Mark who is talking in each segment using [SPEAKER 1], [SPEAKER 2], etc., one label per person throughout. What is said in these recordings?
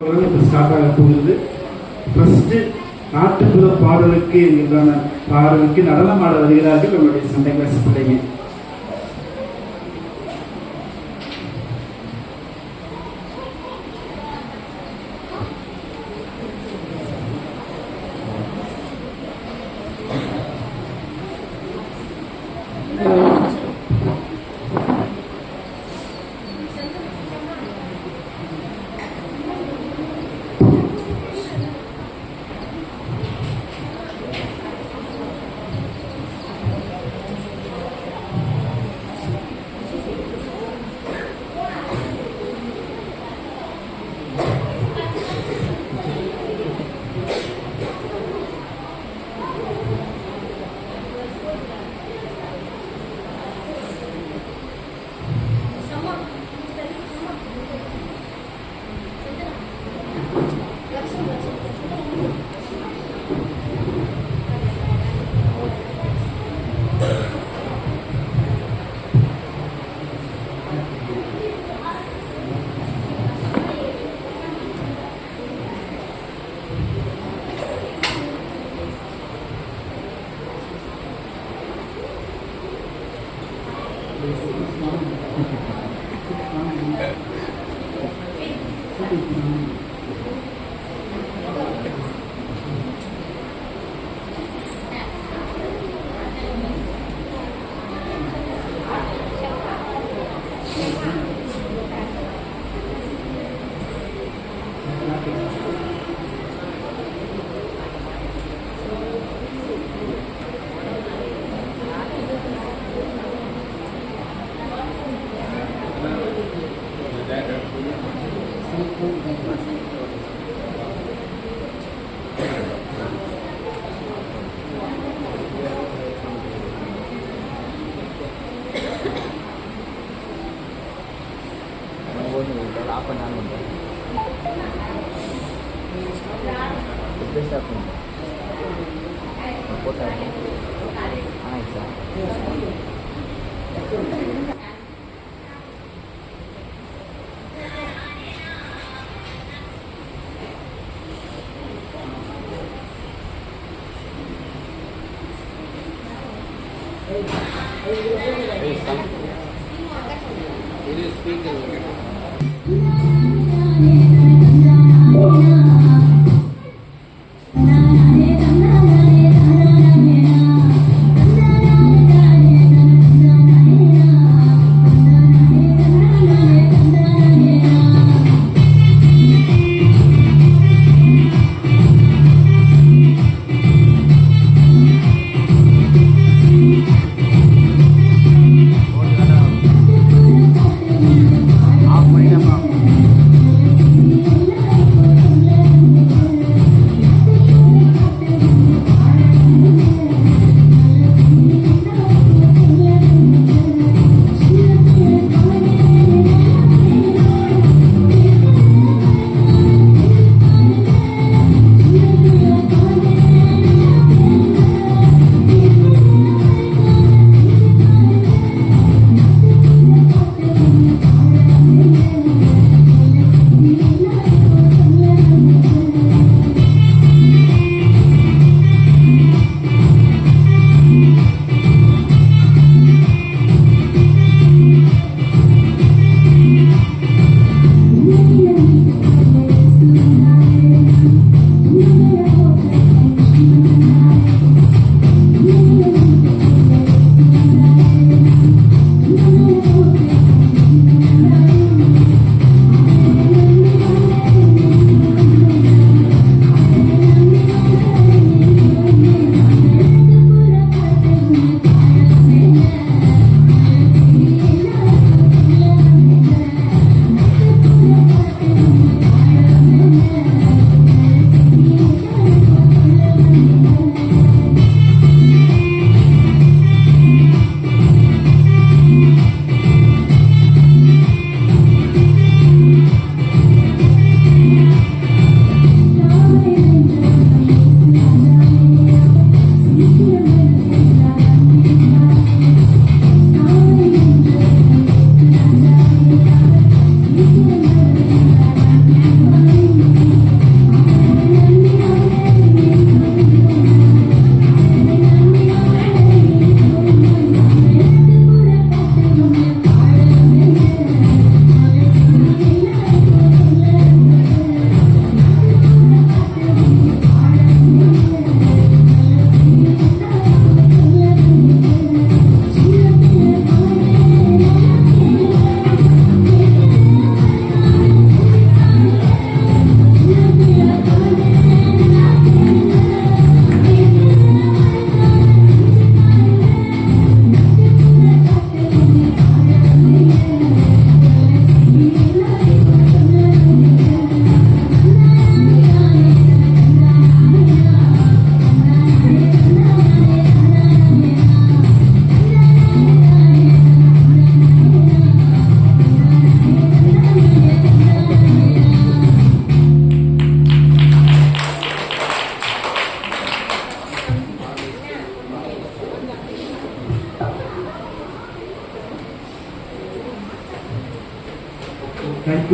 [SPEAKER 1] Start ஆக போகுது. First நாட்டுப்புற பாடலுக்கு என்கின்ற பாடலுக்கு நடனம் ஆட வருகிறார்கள் நம்முடைய சண்டை கிளாஸ் பிள்ளைங்க.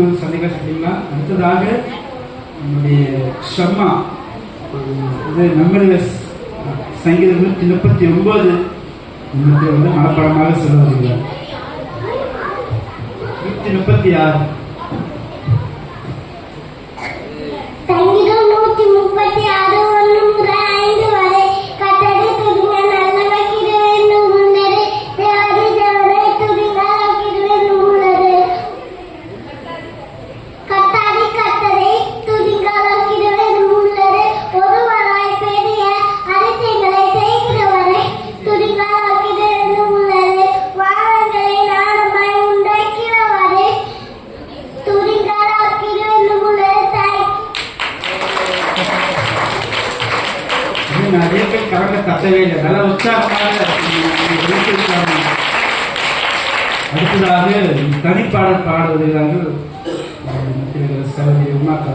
[SPEAKER 1] அடுத்து சந்திக்க சொல்லிங்களா. அடுத்ததாக நம்முடைய ஷம்மா இது நம்முடைய சங்கீதம் 139 வந்து மனப்படமாக சொல்ல வருகிறார். 136 நிறைய பேர் கரங்க தட்டவே இல்லை. நல்ல உற்சாகமாக. அடுத்ததாக தனிப்பாடல் பாட வருகிறார்கள் சகோதரி உமாக்கா.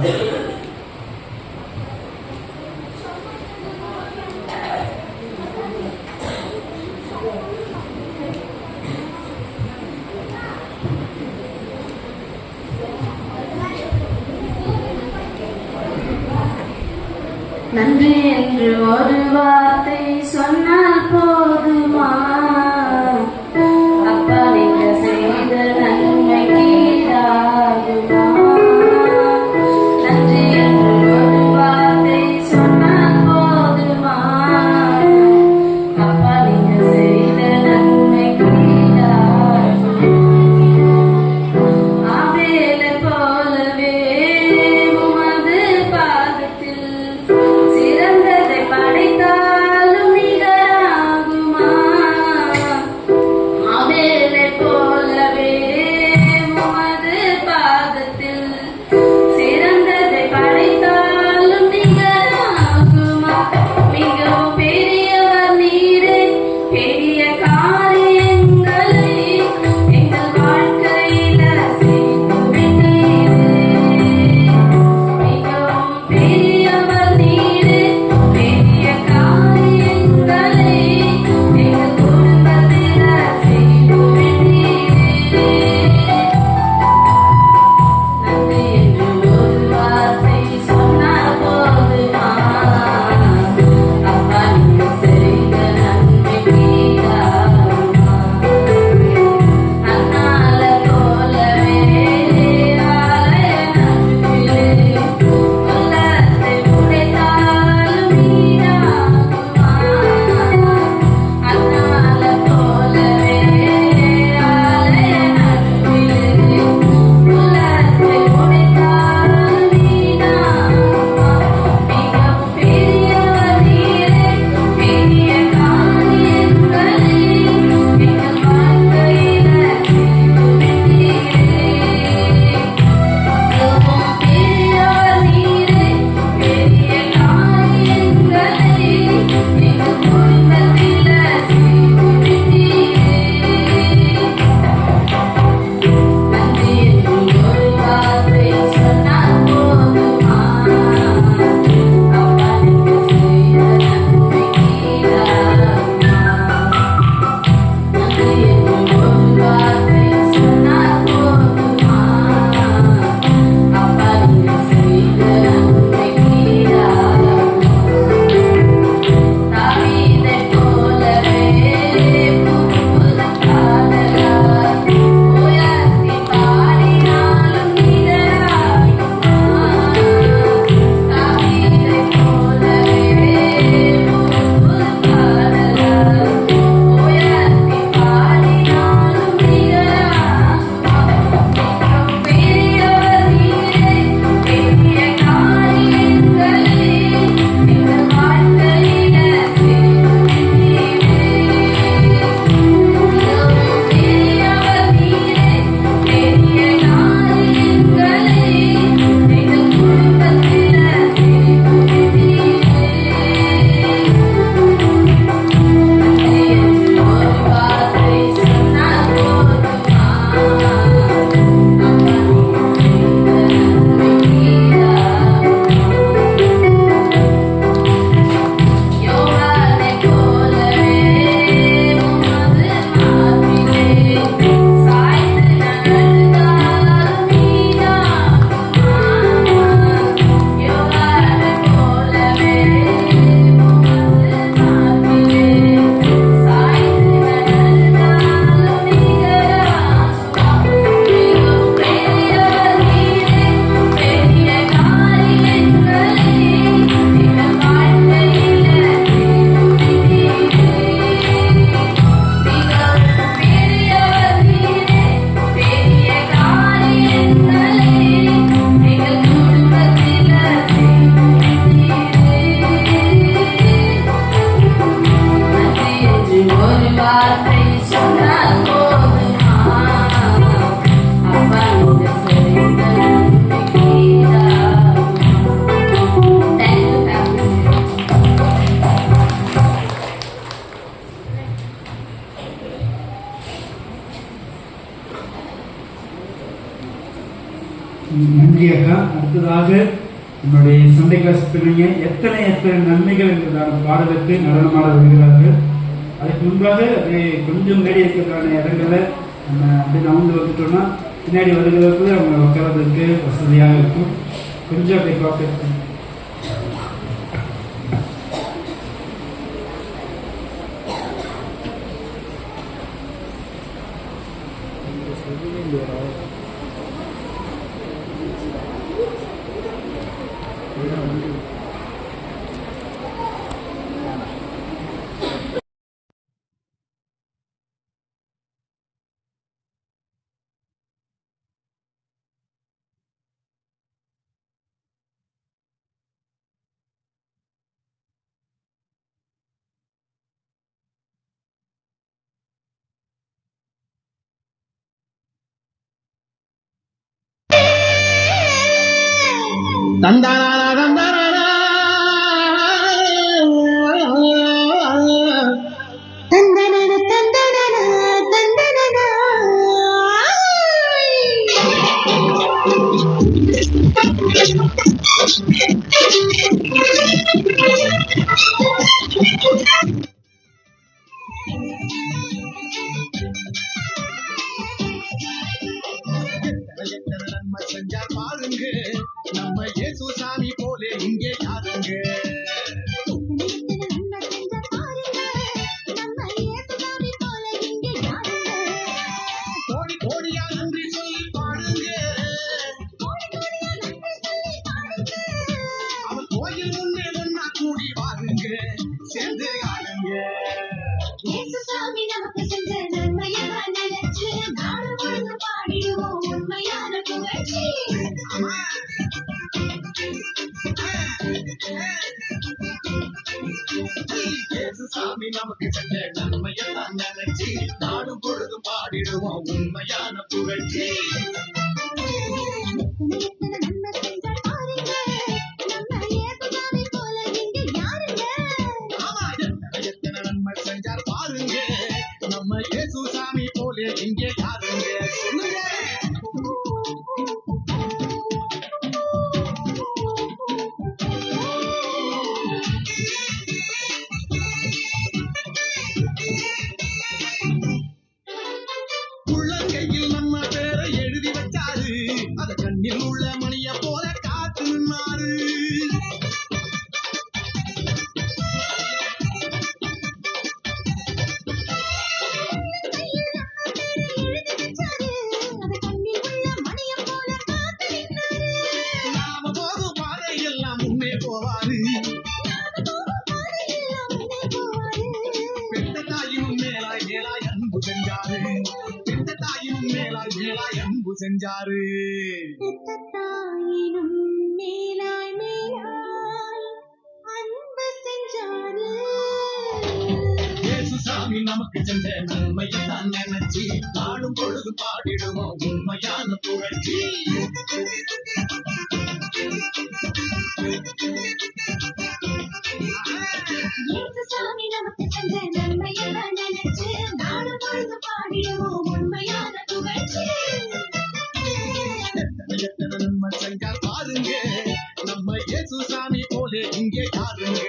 [SPEAKER 2] நன்றி என்று ஒரு வார்த்தை சொன்னால் போதுமா? அப்பா நீங்க செய்த நன்மைக்கு ஈடாகுமா? நன்றி என்று ஒரு வார்த்தை சொன்னால் போதுமா? அப்பா நீங்க செய்த நன்மைக்கு ஈடாகுமா? ஆபேலை போலவே உமது பாதத்தில் சிறந்ததை படைத்தாலும் நிகராகுமா?
[SPEAKER 1] அடுத்ததாக நம்முடைய சண்டை கிளாஸ் பிள்ளைங்க எத்தனை எத்தனை நன்மைகள் என்றதான பாடலுக்கு நடனமாட வருகிறார்கள். அதுக்கு முன்பாக அது கொஞ்சம் முன்னாடி இருக்கிறதான இடங்களை நம்ம அப்படி நவுந்து வந்துட்டோம்னா பின்னாடி வருகிறதுக்கு அவங்க உட்காரதுக்கு வசதியாக இருக்கும். கொஞ்சம் அப்படி பார்க்க
[SPEAKER 3] தந்தானா தந்தானா தந்தனன தந்தனன தந்தனன நன்மை செஞ்சார் பாருங்க நம்ம இயேசு சாமி போலே இங்கே யாருங்க கோடி கோடியா நன்றி சொல்லி பாடுங்க அவர் கோயில் முன்னே ஒன்னா கூடி வாருங்க சேர்ந்து காணுங்க
[SPEAKER 2] நமக்கு செஞ்ச நன்மையெல்லாம் நினைச்சு நாடு வாழ்ந்து பாடிடுவோம் உண்மையான புகழ்ச்சி.
[SPEAKER 3] சாமி நமக்கு செஞ்ச நன்மையெல்லாம் நினைச்சு நாடும் பொழுதும் பாடிடுவோம் உண்மையான புகழ்ச்சி. எத்தனை நன்மை செஞ்சார் பாருங்க நம்ம இயேசு சாமி போலே இங்கே யாருங்க சொல்லுங்க. உள்ளங்கையில் நம்ம பேரை எழுதி வச்சாரு அத கண்ணில் உள்ள மணிய போல காத்து நின்னாரு. நாம போகும் பாதையெல்லாம் முன்னே போவாரு. பெத்த தாயும் மேலாய் மேலாய் அன்பு செஞ்சாரு. பெத்த தாயும் மேலாய் மேலாய் அன்பு செஞ்சாரு. இயேசு சாமி நமக்கு செஞ்ச நன்மையெல்லாம் நினைச்சு நாடும் பொழுது பாடிடுவோம் உண்மையான புகழ்ச்சி.
[SPEAKER 2] சாமி நமக்கு செஞ்ச நன்மையெல்லாம் நினைச்சு நாடு வாழ்ந்து பாடிடுவோம் உண்மையான புகழ்ச்சி.
[SPEAKER 3] எத்தனை நன்மை செஞ்சார் பாருங்க நம்ம இயேசு சாமி போலே இங்கே யாருங்க.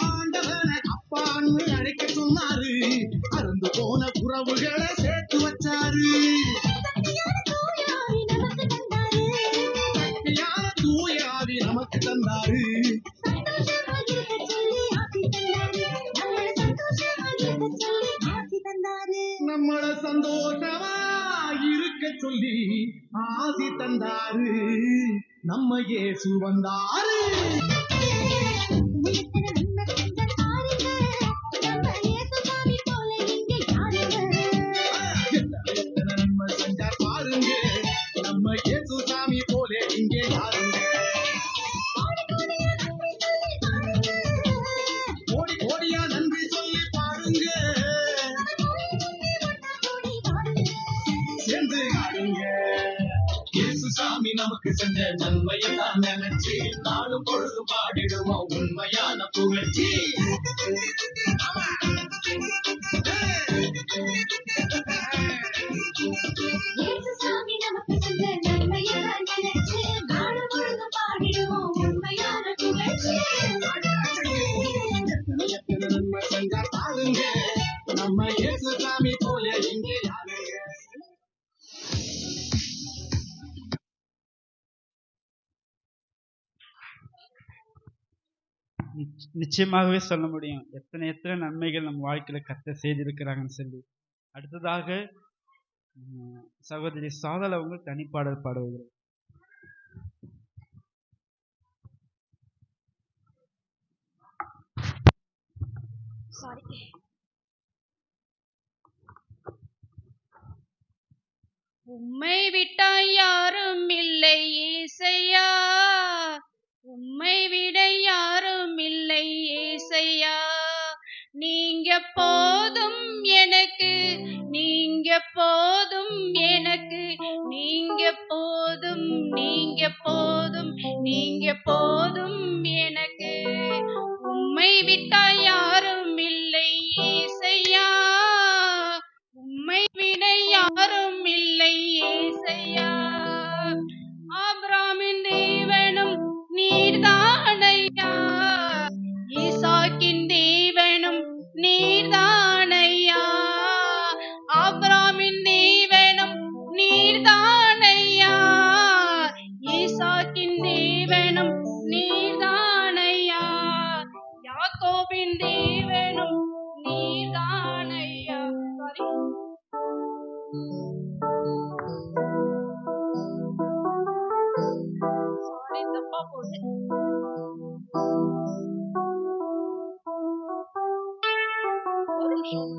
[SPEAKER 3] ஆண்டவனை அப்பான்னு அழைக்க சொன்னாரு. அருந்து போன உறவுகளை சேர்த்து வச்சாரு. யார தூய ஆவி நமக்கு தந்தாரு. நம்மள சந்தோஷமா இருக்க சொல்லி ஆசி தந்தாரு. நம்ம இயேசு வந்தாரு.
[SPEAKER 2] நன்மை செஞ்சார் பாருங்க
[SPEAKER 3] நமக்கு செஞ்ச நன்மையை தான் நினைச்சு நாளும் பொழுது பாடிடுவோம் உண்மையான புகழ்ச்சி.
[SPEAKER 2] இயேசுசாமி நமக்கு செஞ்ச நன்மையெல்லாம் நினைச்சு நாளும் பொழுதும் பாடிடுவோம் உண்மையான புகழ்ச்சி.
[SPEAKER 3] நன்மை செஞ்ச பாருங்க நம்ம இயேசுசாமி போல இங்கே யாருங்க.
[SPEAKER 1] நிச்சயமாகவே சொல்ல முடியும் எத்தனை எத்தனை நன்மைகள் நம்ம வாழ்க்கையில கர்த்தர் செய்திருக்கிறாங்கன்னு சொல்லி. அடுத்ததாக சகோதரி சாதல் அவங்க தனிப்பாடல் பாடுவார்கள்.
[SPEAKER 4] உம்மை விட்டாய் யாரும் இல்லை ஏசையா, உம்மை விட யாரும் இல்லை ஏசையா. நீங்க போதும் எனக்கு, நீங்க போதும் எனக்கு, நீங்க போதும், நீங்க போதும், நீங்க போதும் எனக்கு. உம்மை விட்டாய் யாரும் இல்லை ஏசையா, உம்மை விட யாரும் இல்லை ஏசையா. ஆபிரகாமின் தேவனும் நீர்தானையா, ஈசாக்கின் தேவனும் நீர்தானையா. ஆபிரகாமின் தேவனும் நீர்தானையா, ஈசாக்கின் தேவனும் நீர்தானையா. யாக்கோபின் தேவனும் நீர்தானையா. சாரி தப்பா போகுது. ஒரு நிமிஷம்.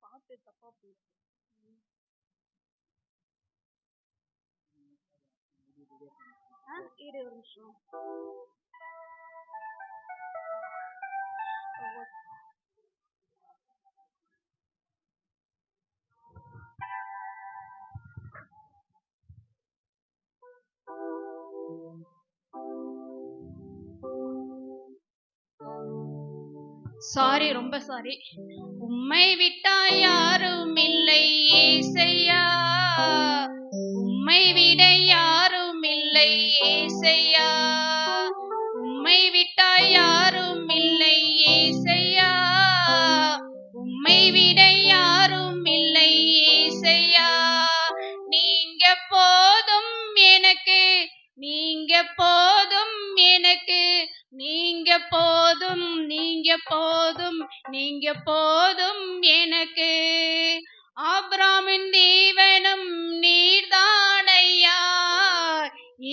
[SPEAKER 4] பாட்டு தப்பா போயிடுச்சு. இரு ஒரு நிமிஷம். சாரி, ரொம்ப சாரி. உம்மை விட்டாய் யாரும் இல்லை ஏசையா, உம்மை விட யாரும் இல்லை ஏசையா. உம்மை விட்டாய் யாரும் இல்லை ஏசையா, உம்மை விட யாரும் இல்லை ஏசையா. நீங்க போதும் எனக்கு, நீங்க போதும் எனக்கு, நீங்க போதும், நீங்க போதும், நீங்க போதும் எனக்கு. ஆபிரகாமின் தேவனும் நீர்தானையா,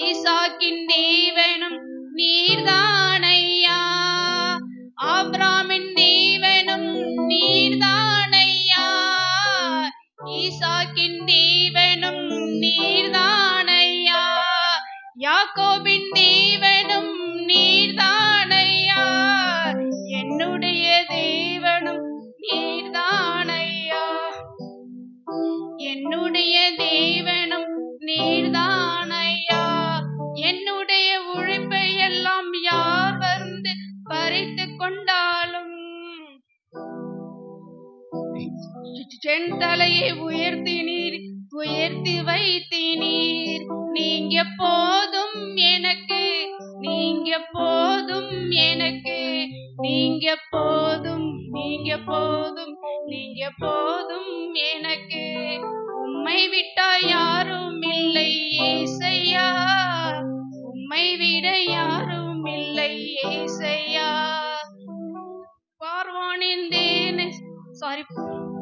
[SPEAKER 4] ஈசாக்கின் தேவனும் நீர்தானையா. ஆபிரகாமின் தேவனும் நீர்தானையா, ஈசாக்கின் தேவனும் நீர்தானையா. யாக்கோபின் தேவனும் நீர்தானையா, என்னுடைய தேவனும் நீர்தானையா, என்னுடைய தேவனும் நீர்தானையா. என்னுடைய உழைப்பை எல்லாம் யார் வந்து பறித்து கொண்டாலும் என் தலையை உயர்த்தினீர், உயர்த்தி வைத்தினீர். நீங்க போதும் எனக்கு, நீங்க போதும் எனக்கு, நீங்க போதும், நீங்க போதும், நீங்க போதும் எனக்கு. உம்மை விட்டா யாரும் இல்லை ஏசையா, உம்மை விட யாரும் இல்லை ஏசையா.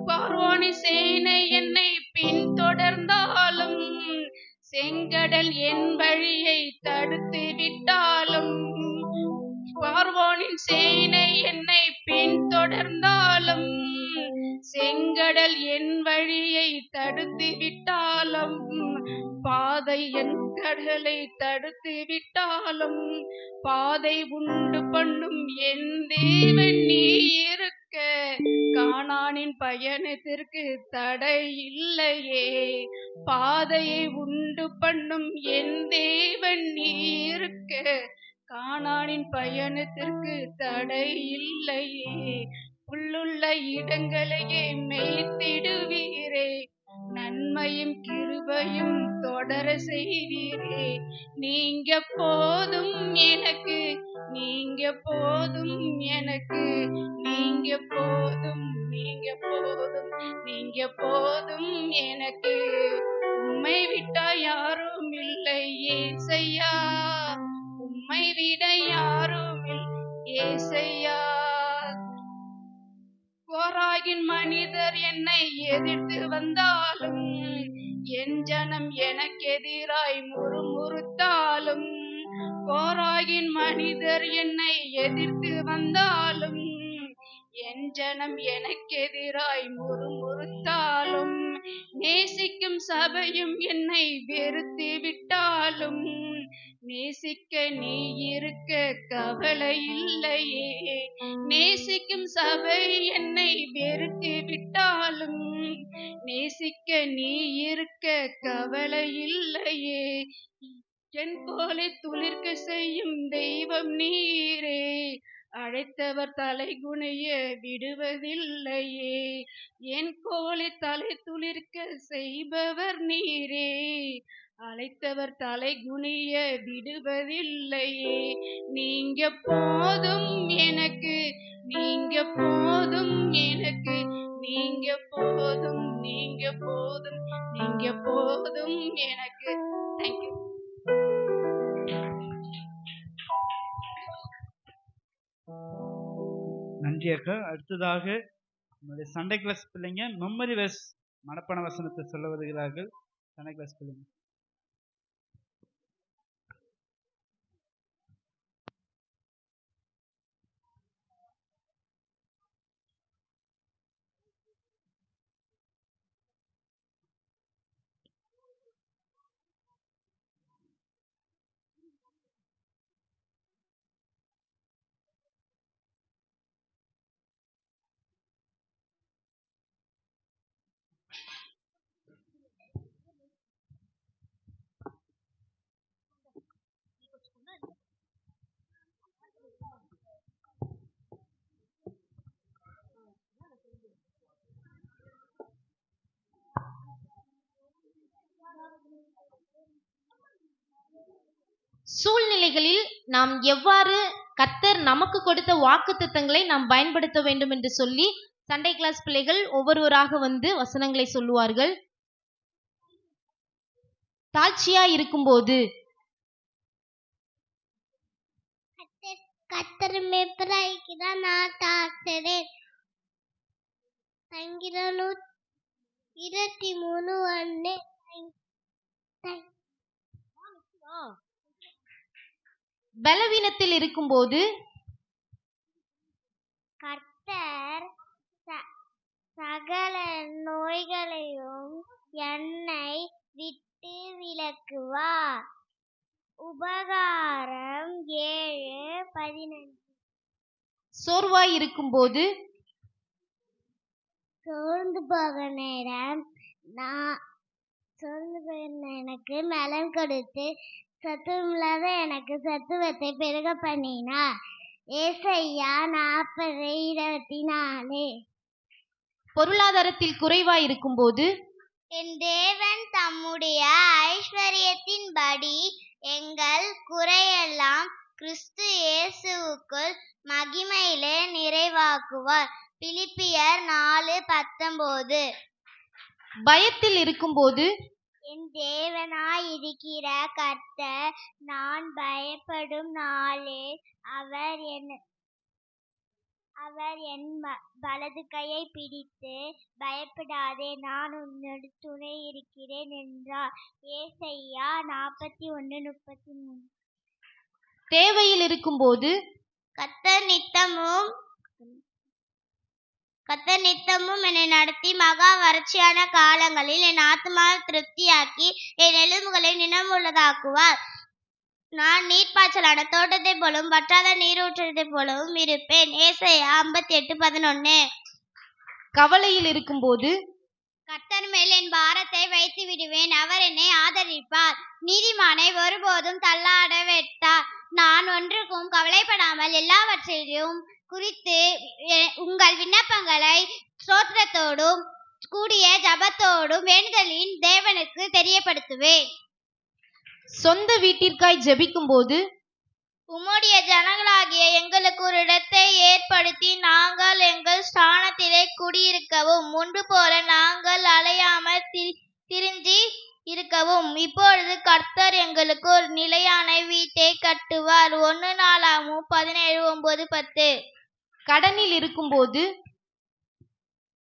[SPEAKER 4] பார்வானி சேனை என்னை பின்தொடர்ந்தாலும், செங்கடல் என் வழியை தடுத்து விட்டாலும், பார்வோனின் சேனை என்னை பின்தொடர்ந்தாலும், செங்கடல் என் வழியை தடுத்து விட்டாலும், பாதை என் கடலை தடுத்து விட்டாலும், பாதை உண்டு பண்ணும் என் தேவன் நீ இருக்க, கானானின் பயணத்திற்கு தடை இல்லையே. பாதையை உண்டு பண்ணும் என் தேவன் நீ இருக்க, கானானின் பயணத்திற்கு தடை இல்லையே. புல்லுள்ள இடங்களையே மேய்த்திடுவீரே, நன்மையும் கிருபையும் தொடர செய்வீரே. நீங்க போதும் எனக்கு, நீங்க போதும் எனக்கு, நீங்க போதும், நீங்க போதும், நீங்க போதும் எனக்கு. உம்மை விட்டா யாரும் இல்லை ஏசையா, உம்மை விட யாரும் ஏசையா. கோராகின் மனிதர் என்னை எதிர்த்து வந்தாலும், என் ஜனம் எனக்கு எதிராய் முறுமுறுத்தாலும், கோராகின் மனிதர் என்னை எதிர்த்து வந்தாலும், என் ஜனம் எனக்கு எதிராய் முறுமுறுத்தாலும், நேசிக்கும் சபையும் என்னை வெறுத்து விட்டாலும், நேசிக்க நீ இருக்க கவலை இல்லையே. நேசிக்கும் சபை என்னை வெறுத்து விட்டாலும், நேசிக்க நீ இருக்க கவலை இல்லையே. என் கோலை துளிர்க்க செய்யும் தெய்வம் நீரே, அழைத்தவர் தலை குனிய விடுவதில்லையே. என் கோலை தலை துளிர்க்க செய்பவர் நீரே, அழைத்தவர் தலை குனிய விடுவதில்லையே. நீங்க போதும் எனக்கு, நீங்க போதும் எனக்கு, நீங்க போதும், நீங்க போதும், நீங்க போதும் எனக்கு. தேங்க்யூ.
[SPEAKER 1] நன்றி அக்கா. அடுத்ததாக நம்முடைய சண்டே கிளாஸ் பிள்ளைங்க மெமரி வெர்ஸ் மனப்பாட வசனத்தை சொல்ல வருகிறார்கள். சண்டே கிளாஸ் பிள்ளைங்க.
[SPEAKER 5] சூழ்நிலைகளில் நாம் எவ்வாறு கர்த்தர் நமக்கு கொடுத்த வாக்குத்தத்தங்களை நாம் பயன்படுத்த வேண்டும் என்று சொல்லி சண்டே கிளாஸ் பிள்ளைகள் ஒவ்வொருவராக வந்து வசனங்களை சொல்லுவார்கள். தாழ்ச்சியா இருக்கும்போது
[SPEAKER 6] கர்த்தர் மேய்ப்பராயிருக்கிறார், நான் தாழ்கிறேன். சங்கீதம் 23:1.
[SPEAKER 5] பலவீனத்தில் இருக்கும்போது
[SPEAKER 6] கர்த்தர் சகல நோய்களையும் என்னை விட்டு விலக்குவார். உபகாரம் 7:15.
[SPEAKER 5] சோர்வாய் இருக்கும்போது
[SPEAKER 6] சோர்ந்து போக நேரம் எனக்கு நலன் கொடுத்து சத்துவமில்லாத எனக்கு சத்துவத்தை பெருக பண்ணினார். ஏசாயா 40:24.
[SPEAKER 5] பொருளாதாரத்தில் குறைவாய் இருக்கும்போது
[SPEAKER 6] என் தேவன் தம்முடைய ஐஸ்வர்யத்தின்படி எங்கள் குறையெல்லாம் கிறிஸ்து இயேசுவுக்குள் மகிமையிலே நிறைவாக்குவார். பிலிப்பியர் 4:19.
[SPEAKER 5] பயத்தில் இருக்கும்போது
[SPEAKER 6] என் தேவனாயிருக்கிற கர்த்தர் நான் பயப்படும் நாளே அவர் என் வலது கையை பிடித்து பயப்படாதே நான் உன்னோடு துணை இருக்கிறேன் என்றார். ஏசாயா 41:33.
[SPEAKER 5] தேவையில் இருக்கும்போது
[SPEAKER 6] கர்த்தர் நித்தமும் என்னை நடத்தி மகா வறட்சியான காலங்களில் என் ஆத்மாவை திருப்தியாக்கி என் எலும்புகளை நினமுள்ளதாக்குவார். நான் நீர்ப்பாய்ச்சலான தோட்டத்தைப் போலவும் வற்றாத நீரூற்றத்தைப் போலவும் இருப்பேன். ஏசாயா 58:11.
[SPEAKER 5] கவலையில் இருக்கும்போது
[SPEAKER 6] கர்த்தர் மேல் என் பாரத்தை வைத்து விடுவேன், அவர் என்னை ஆதரிப்பார். நீதிமானை ஒருபோதும் தள்ளாட விட்டார். நான் ஒன்றுக்கும் கவலைப்படாமல் எல்லாவற்றையும் குறித்து உங்கள் விண்ணப்பங்களை ஸ்தோத்திரத்தோடும் கூடிய ஜபத்தோடும் வேண்டுதலின் தேவனுக்கு தெரியப்படுத்துவேன்.
[SPEAKER 5] சொந்த வீட்டிற்காய் ஜெபிக்கும்போது
[SPEAKER 6] உம்முடைய ஜனங்களாகிய எங்களுக்கு ஒரு இடத்தை ஏற்படுத்தி நாங்கள் எங்கள் ஸ்தானத்திலே குடியிருக்கவும் முன்பு போல நாங்கள் அலையாமல் திரிஞ்சி இருக்கவும் இப்பொழுது கர்த்தர் எங்களுக்கு ஒரு நிலையான வீட்டை கட்டுவார். 1 நாளாகமம் 17:9-10.
[SPEAKER 5] கடனில் இருக்கும்போது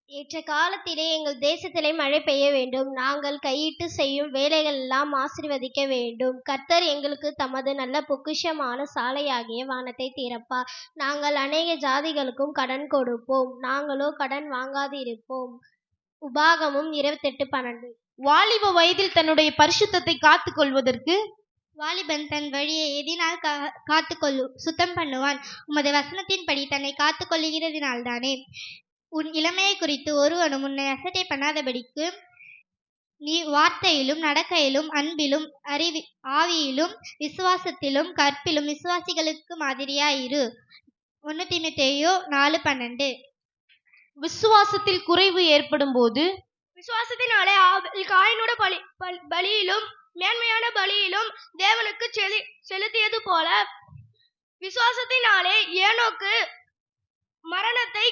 [SPEAKER 6] ஏற்ற காலத்திலே எங்கள் தேசத்திலே மழை பெய்ய வேண்டும். நாங்கள் கையிட்டு செய்யும் வேலைகள் எல்லாம் ஆசீர்வதிக்க வேண்டும். கர்த்தர் எங்களுக்கு தமது நல்ல பொக்கிஷமான சாலையாகிய வானத்தை திறப்பார். நாங்கள் அநேக ஜாதிகளுக்கும் கடன் கொடுப்போம், நாங்களோ கடன் வாங்காது இருப்போம். உபாகமும் 28:12.
[SPEAKER 5] வாலிப வயதில் தன்னுடைய பரிசுத்தத்தை காத்துக் கொள்வதற்கு
[SPEAKER 6] வாலிபன் தன் வழியை எதினால் சுத்தம் பண்ணுவான்? உமது வசனத்தின்படி தன்னை காத்துக் கொள்ளுகிறதினால்தானே. உன் இளமையை குறித்து ஒருவனும் உன்னை அசட்டை பண்ணாதபடிக்கு நீ வார்த்தையிலும் நடக்கையிலும் அன்பிலும் ஆவியிலும் விசுவாசத்திலும் கற்பிலும் விசுவாசிகளுக்கு மாதிரியாயிரு. 1 தீமோத்தேயு 4:12.
[SPEAKER 5] விசுவாசத்தில் குறைவு ஏற்படும் போது
[SPEAKER 4] விசுவாசத்தினாலே ஆபேல் காயினோட பலியிலும் மேன்மையான பலியிலும் தேவனுக்கு செலுத்தியது போல விசுவாசத்தினாலே ஏனோக்கு மரணத்தை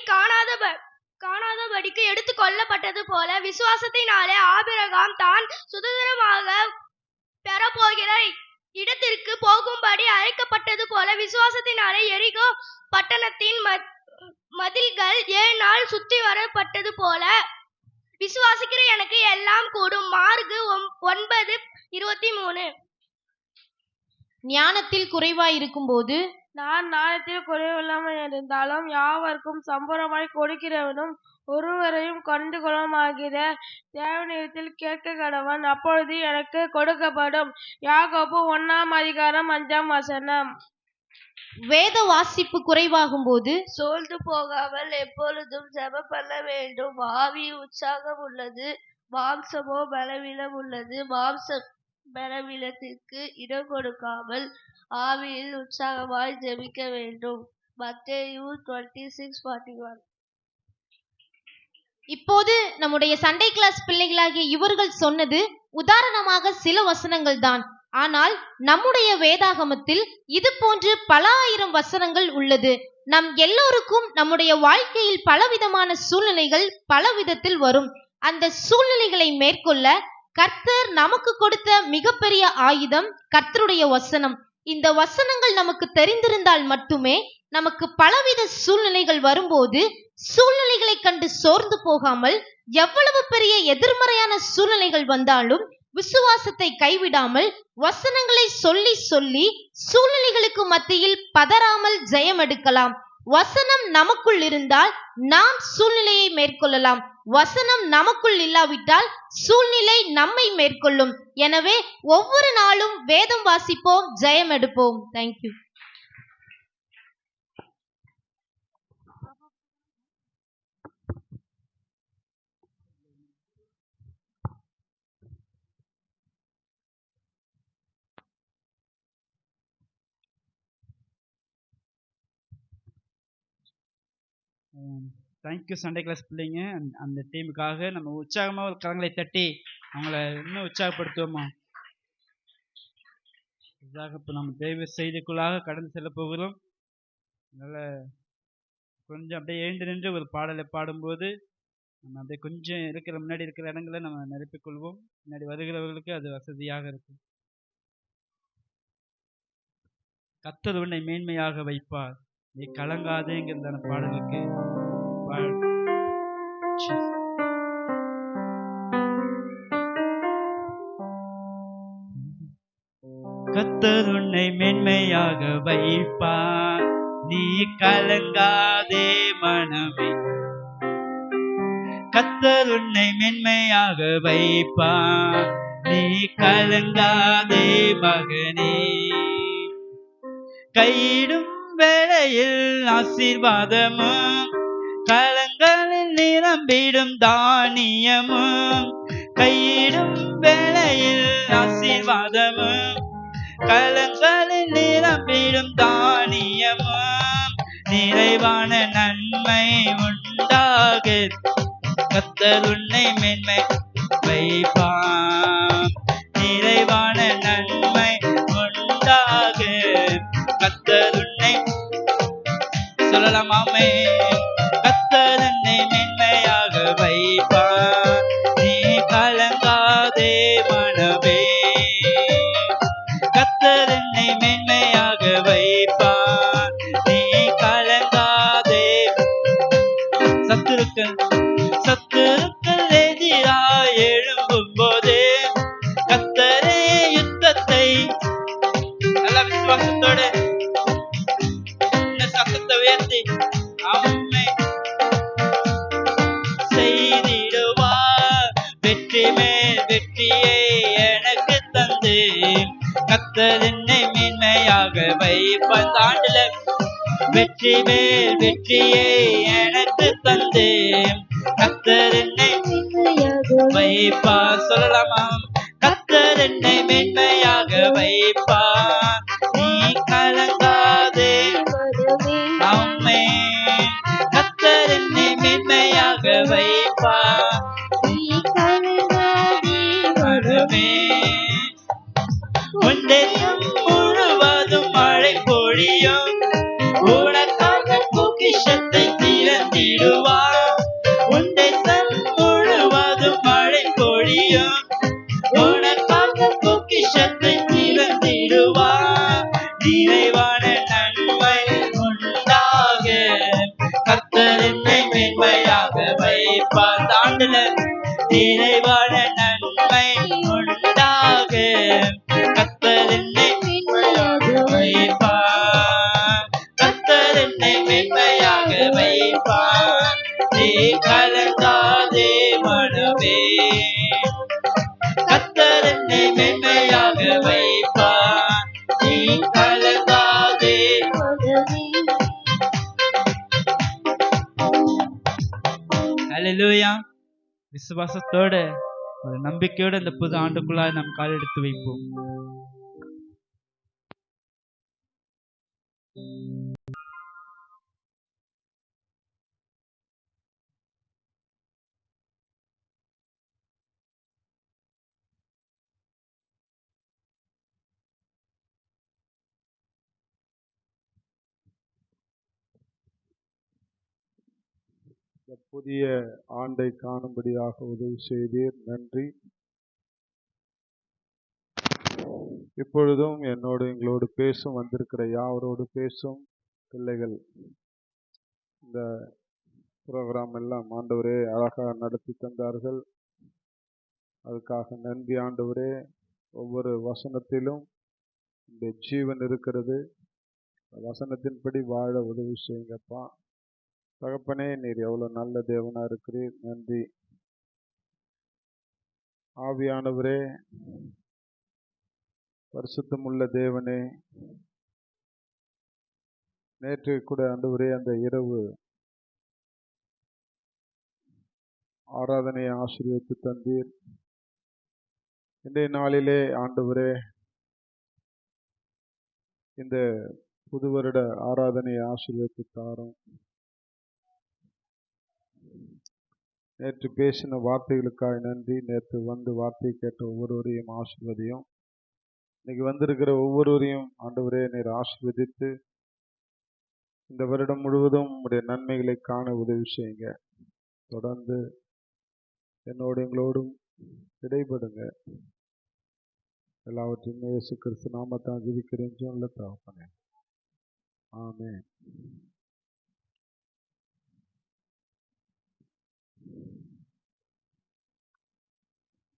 [SPEAKER 4] காணாதபடிக்கு எடுத்து கொள்ளப்பட்டது போல விசுவாசத்தினாலே ஆபிரகாம் தான் சுதந்திரமாக பெறப்போகிற இடத்திற்கு போகும்படி அழைக்கப்பட்டது போல விசுவாசத்தினாலே எரிகோ பட்டணத்தின் மதில்கள் 7 நாள் சுற்றி வரப்பட்டது போல விசுவாசிக்கிற எனக்கு எல்லாம் கூடும். மார்க்கு 9:23.
[SPEAKER 5] ஞானத்தில் குறைவாய் இருக்கும்போது
[SPEAKER 7] நான் ஞானத்தில் குறைவில்லாமல் இருந்தாலும் யாவருக்கும் சம்பூரணமாய் கொடுக்கிறவனும் ஒருவரையும் கண்டு கொள்ளமாகிற தேவனிடத்தில் கேட்க கடவன், அப்பொழுது எனக்கு கொடுக்கப்படும். யாக்கோபு 1:5.
[SPEAKER 5] வேத வாசிப்பு குறைவாகும் போது
[SPEAKER 7] சோர்ந்து போகாமல் எப்பொழுதும் ஜெபம் பண்ண வேண்டும். ஆவி உற்சாகம் உள்ளது, மாம்சமோ பலவீனம் உள்ளது. மாம்சம் பலவீனத்திற்கு இடம் கொடுக்காமல் ஆவியில் உற்சாகமாய் ஜெபிக்க வேண்டும். மத்தேயு 26:41.
[SPEAKER 5] இப்போது நம்முடைய சண்டே கிளாஸ் பிள்ளைகளாகிய இவர்கள் சொன்னது உதாரணமாக சில வசனங்கள் தான். ஆனால் நம்முடைய வேதாகமத்தில் இது போன்று பல ஆயிரம் வசனங்கள் உள்ளது. நம் எல்லோருக்கும் நம்முடைய வாழ்க்கையில் பலவிதமான சூழ்நிலைகள் பல விதத்தில் வரும். அந்த சூழ்நிலைகளை மேற்கொள்ள கர்த்தர் நமக்கு கொடுத்த மிகப்பெரிய ஆயுதம் கர்த்தருடைய வசனம். இந்த வசனங்கள் நமக்கு தெரிந்திருந்தால் மட்டுமே நமக்கு பலவித சூழ்நிலைகள் வரும்போது சூழ்நிலைகளை கண்டு சோர்ந்து போகாமல், எவ்வளவு பெரிய எதிர்மறையான சூழ்நிலைகள் வந்தாலும் விசுவாசத்தை கைவிடாமல் வசனங்களை சொல்லி சொல்லி சூழ்நிலைகளுக்கு மத்தியில் பதறாமல் ஜெயம் எடுக்கலாம். வசனம் நமக்குள் இருந்தால் நாம் சூழ்நிலையை மேற்கொள்ளலாம். வசனம் நமக்குள் இல்லாவிட்டால் சூழ்நிலை நம்மை மேற்கொள்ளும். எனவே ஒவ்வொரு நாளும் வேதம் வாசிப்போம், ஜெயம் எடுப்போம். தேங்க்யூ.
[SPEAKER 1] தேங்க்யூ சண்டே கிளாஸ் பிள்ளைங்க. அந்த டீமுக்காக நம்ம உற்சாகமாக ஒரு கரங்களை தட்டி அவங்கள இன்னும் உற்சாகப்படுத்துவோமா? இப்போ நம்ம தெய்வ செய்திக்குள்ளாக கடந்து செல்ல போகிறோம். அதனால் கொஞ்சம் அப்படியே எழுந்து நின்று ஒரு பாடலை பாடும்போது நம்ம அப்படியே கொஞ்சம் முன்னாடி இருக்கிற இடங்களை நம்ம நிரப்பிக் கொள்வோம். முன்னாடி வருகிறவர்களுக்கு அது வசதியாக இருக்கும். கர்த்தர் உன்னை மேன்மையாக வைப்பார், நீ கலங்காதேங்கிற பாடலுக்கு கர்த்தர் உன்னை மேன்மையாக வைப்பார், நீ கலங்காதே மனமே. கர்த்தர் உன்னை மென்மையாக வைப்பார், நீ கலங்காதே மகனே. கையிடும் வேளையில் ஆசீர்வாதமும், கலங்களில் நிரம்பிடும் தானியமும். கையிடும் வேளையில் ஆசீர்வாதமும், கலங்களில் நிரம்பிடும் தானியமும். நிறைவான நன்மை உண்டாக கர்த்தர் உன்னை மேன்மை வைப்பார், நிறைவான நன்மை உண்டாக கர்த்தர் உன்னை சொல்லலாமே. கர்த்தர் உன்னை மேன்மையாக வைப்பார், நீ கலங்காதே மனமே. கர்த்தர் உன்னை மேன்மையாக வைப்பார், நீ கலங்காதே. சத்துருக்கள் எதிராய் எழும்பும் போது கர்த்தரே யுத்தத்தை நல்ல விசுவாசத்தோடு சத்தத்தை உயர்த்தி அம்மை செய்திடுவார். வெற்றி மேல் வெற்றியை எனக்கு தந்து கர்த்தர் என்னை மேன்மையாக வைப்பார். இந்த ஆண்டுல வெற்றி மேல் வெற்றியை எனக்கு தந்து கர்த்தர் என்னை வைப்பார். சொல்லலாமா? கர்த்தர் என்னை மேன்மையாக வைப்பார், நீ கலங்காதே அம்மே. கர்த்தர் என்னை மேன்மையாக வைப்பார், நீ கலங்காதே மனமே. உன் தேசம் முழுவதும் மழை பொழியும், உனக்காக பொக்கிஷத்தை திறந்திடுவார். உன் தேசம் முழுவதும் மழை பொழியும், உனக்காக பொக்கிஷத்தை திறந்திடுவார். நிறைவான நன்மை உண்டாக கர்த்தர் என்னை மேன்மையாக வைப்பார். தாண்டுல நிறைவான நன்மை உண்டாக கர்த்தர் என்னை மேன்மையாக வைப்பார். கர்த்தர் என்னை மேன்மையாக வைப்பார், நீ கலங்காதே மனமே. கர்த்தர் என்னை மேன்மையாக வைப்பார், நீ கலங்காதே மனமே. ஹல்லேலூயா. விசுவாசத்தோட ஒரு நம்பிக்கையோட இந்த புது ஆண்டுக்குள்ளாய் நாம் கால் எடுத்து வைப்போம்.
[SPEAKER 8] புதிய ஆண்டை காணும்படியாக உதவி செய்தீர், நன்றி. இப்பொழுதும் என்னோடு எங்களோடு பேசும் வந்திருக்கிற யாவரோடு பேசும் பிள்ளைகள் இந்த ப்ரோக்ராம் எல்லாம் ஆண்டவரே அழகாக நடத்தி தந்தார்கள். அதுக்காக நன்றி ஆண்டவரே. ஒவ்வொரு வசனத்திலும் இந்த ஜீவன் இருக்கிறது, வசனத்தின்படி வாழ உதவி செய்யுங்கப்பா. தகப்பனே, நீர் எவ்வளவு நல்ல தேவனா இருக்கிறீர், நன்றி. ஆவியானவரே, பரிசுத்தமுள்ள தேவனே, நேற்று கூட ஆண்டவரே அந்த இரவு ஆராதனையை ஆசீர்வதித்து தந்தீர். இன்றைய நாளிலே ஆண்டவரே இந்த புது வருட ஆராதனையை ஆசீர்வதித்து தாரும். நேற்று பேசின வார்த்தைகளுக்காக நன்றி. நேற்று வந்து வார்த்தை கேட்ட ஒவ்வொருவரையும் ஆசீர்வதியும். இன்னைக்கு வந்திருக்கிற ஒவ்வொருவரையும் ஆண்டவரே நீர் ஆசீர்வதித்து இந்த வருடம் முழுவதும் உடைய நன்மைகளை காண உதவி செய்யுங்க. தொடர்ந்து என்னோடு எங்களோடும் இடைபடுங்க. எல்லாவற்றையும் இயேசு கிறிஸ்து நாமத்தான் ஜெபிக்கிறேன் சொல்ல தகப்பனே. ஆமென்.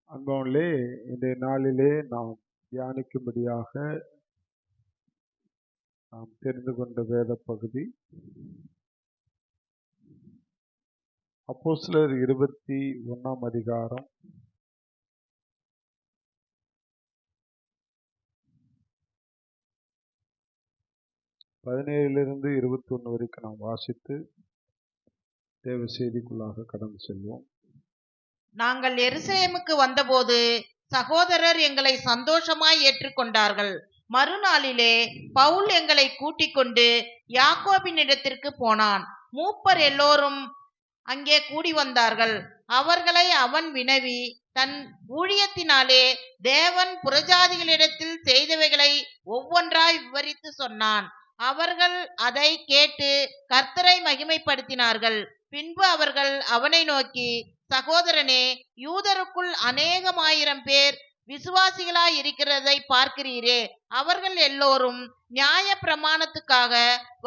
[SPEAKER 8] அன்பவர்களே, இன்றைய நாளிலே நாம் தியானிக்கும்படியாக நாம் தெரிந்து கொண்ட வேத பகுதி அப்போஸ்தலர் 21 அதிகாரம் 17 21 வரைக்கும் நாம் வாசித்து தேவ செய்திக்குள்ளாக கடந்து செல்வோம்.
[SPEAKER 9] நாங்கள் எருசலேமுக்கு வந்தபோது சகோதரர் எங்களை சந்தோஷமாய் ஏற்றுக்கொண்டார்கள். மறுநாளிலே பவுல் எங்களை கூட்டிக் கொண்டு யாக்கோபினிடத்திற்கு போனான். மூப்பர் எல்லோரும் அங்கே கூடி வந்தார்கள். அவர்களை அவன் வினவி தன் ஊழியத்தினாலே தேவன் புறஜாதிகளிடத்தில் செய்தவைகளை ஒவ்வொன்றாய் விவரித்து சொன்னான். அவர்கள் அதை கேட்டு கர்த்தரை மகிமைப்படுத்தினார்கள். பின்பு அவர்கள் அவனை நோக்கி, சகோதரனே, யூதருக்குள் அநேகமாயிரம் பேர் விசுவாசிகளாய் இருக்கிறதை பார்க்கிறீரே. அவர்கள் எல்லோரும் நியாய பிரமாணத்துக்காக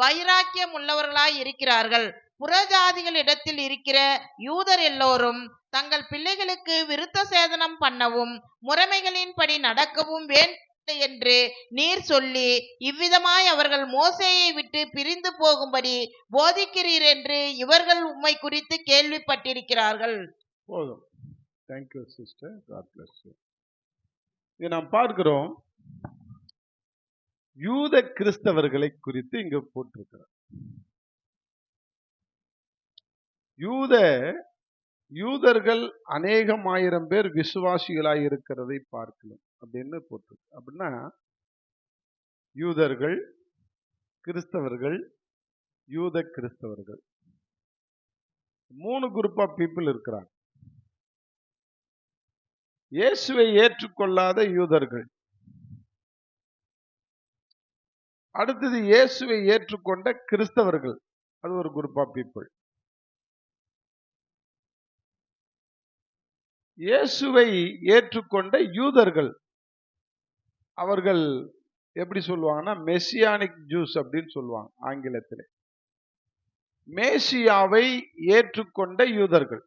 [SPEAKER 9] வைராக்கியம் உள்ளவர்களாய் இருக்கிறார்கள். புறஜாதிகளிடத்தில் இருக்கிற யூதர் எல்லோரும் தங்கள் பிள்ளைகளுக்கு விருத்த சேதனம் பண்ணவும் முறைமைகளின்படி நடக்கவும் வேண்டும் என்று நீர் சொல்லி இவ்விதமாய் அவர்கள் மோசேயை விட்டு பிரிந்து போகும்படி போதிக்கிறீர் என்று இவர்கள் உம்மை குறித்து கேள்விப்பட்டிருக்கிறார்கள்.
[SPEAKER 8] போதும். Thank you sister. God bless you. இங்க நாம் பார்க்கிறோம், யூத கிறிஸ்தவர்களை குறித்து இங்க போட்டிருக்கிறார். யூதர்கள் அநேகமாயிரம் பேர் விசுவாசிகளாய் இருக்கிறதை பார்க்கலாம் அப்படின்னு போட்டிருக்கு. அப்படின்னா யூதர்கள், கிறிஸ்தவர்கள், யூத கிறிஸ்தவர்கள் 3 குரூப் ஆஃப் பீப்புள் இருக்கிறாங்க. இயேசுவை ஏற்றுக்கொள்ளாத யூதர்கள், அடுத்தது இயேசுவை ஏற்றுக்கொண்ட கிறிஸ்தவர்கள், அது ஒரு குரூப் ஆஃப் பீப்புள். இயேசுவை ஏற்றுக்கொண்ட யூதர்கள், அவர்கள் எப்படி சொல்லுவாங்கன்னா மெசியானிக் ஜூஸ் அப்படின்னு சொல்லுவாங்க ஆங்கிலத்தில். மேசியாவை ஏற்றுக்கொண்ட யூதர்கள்,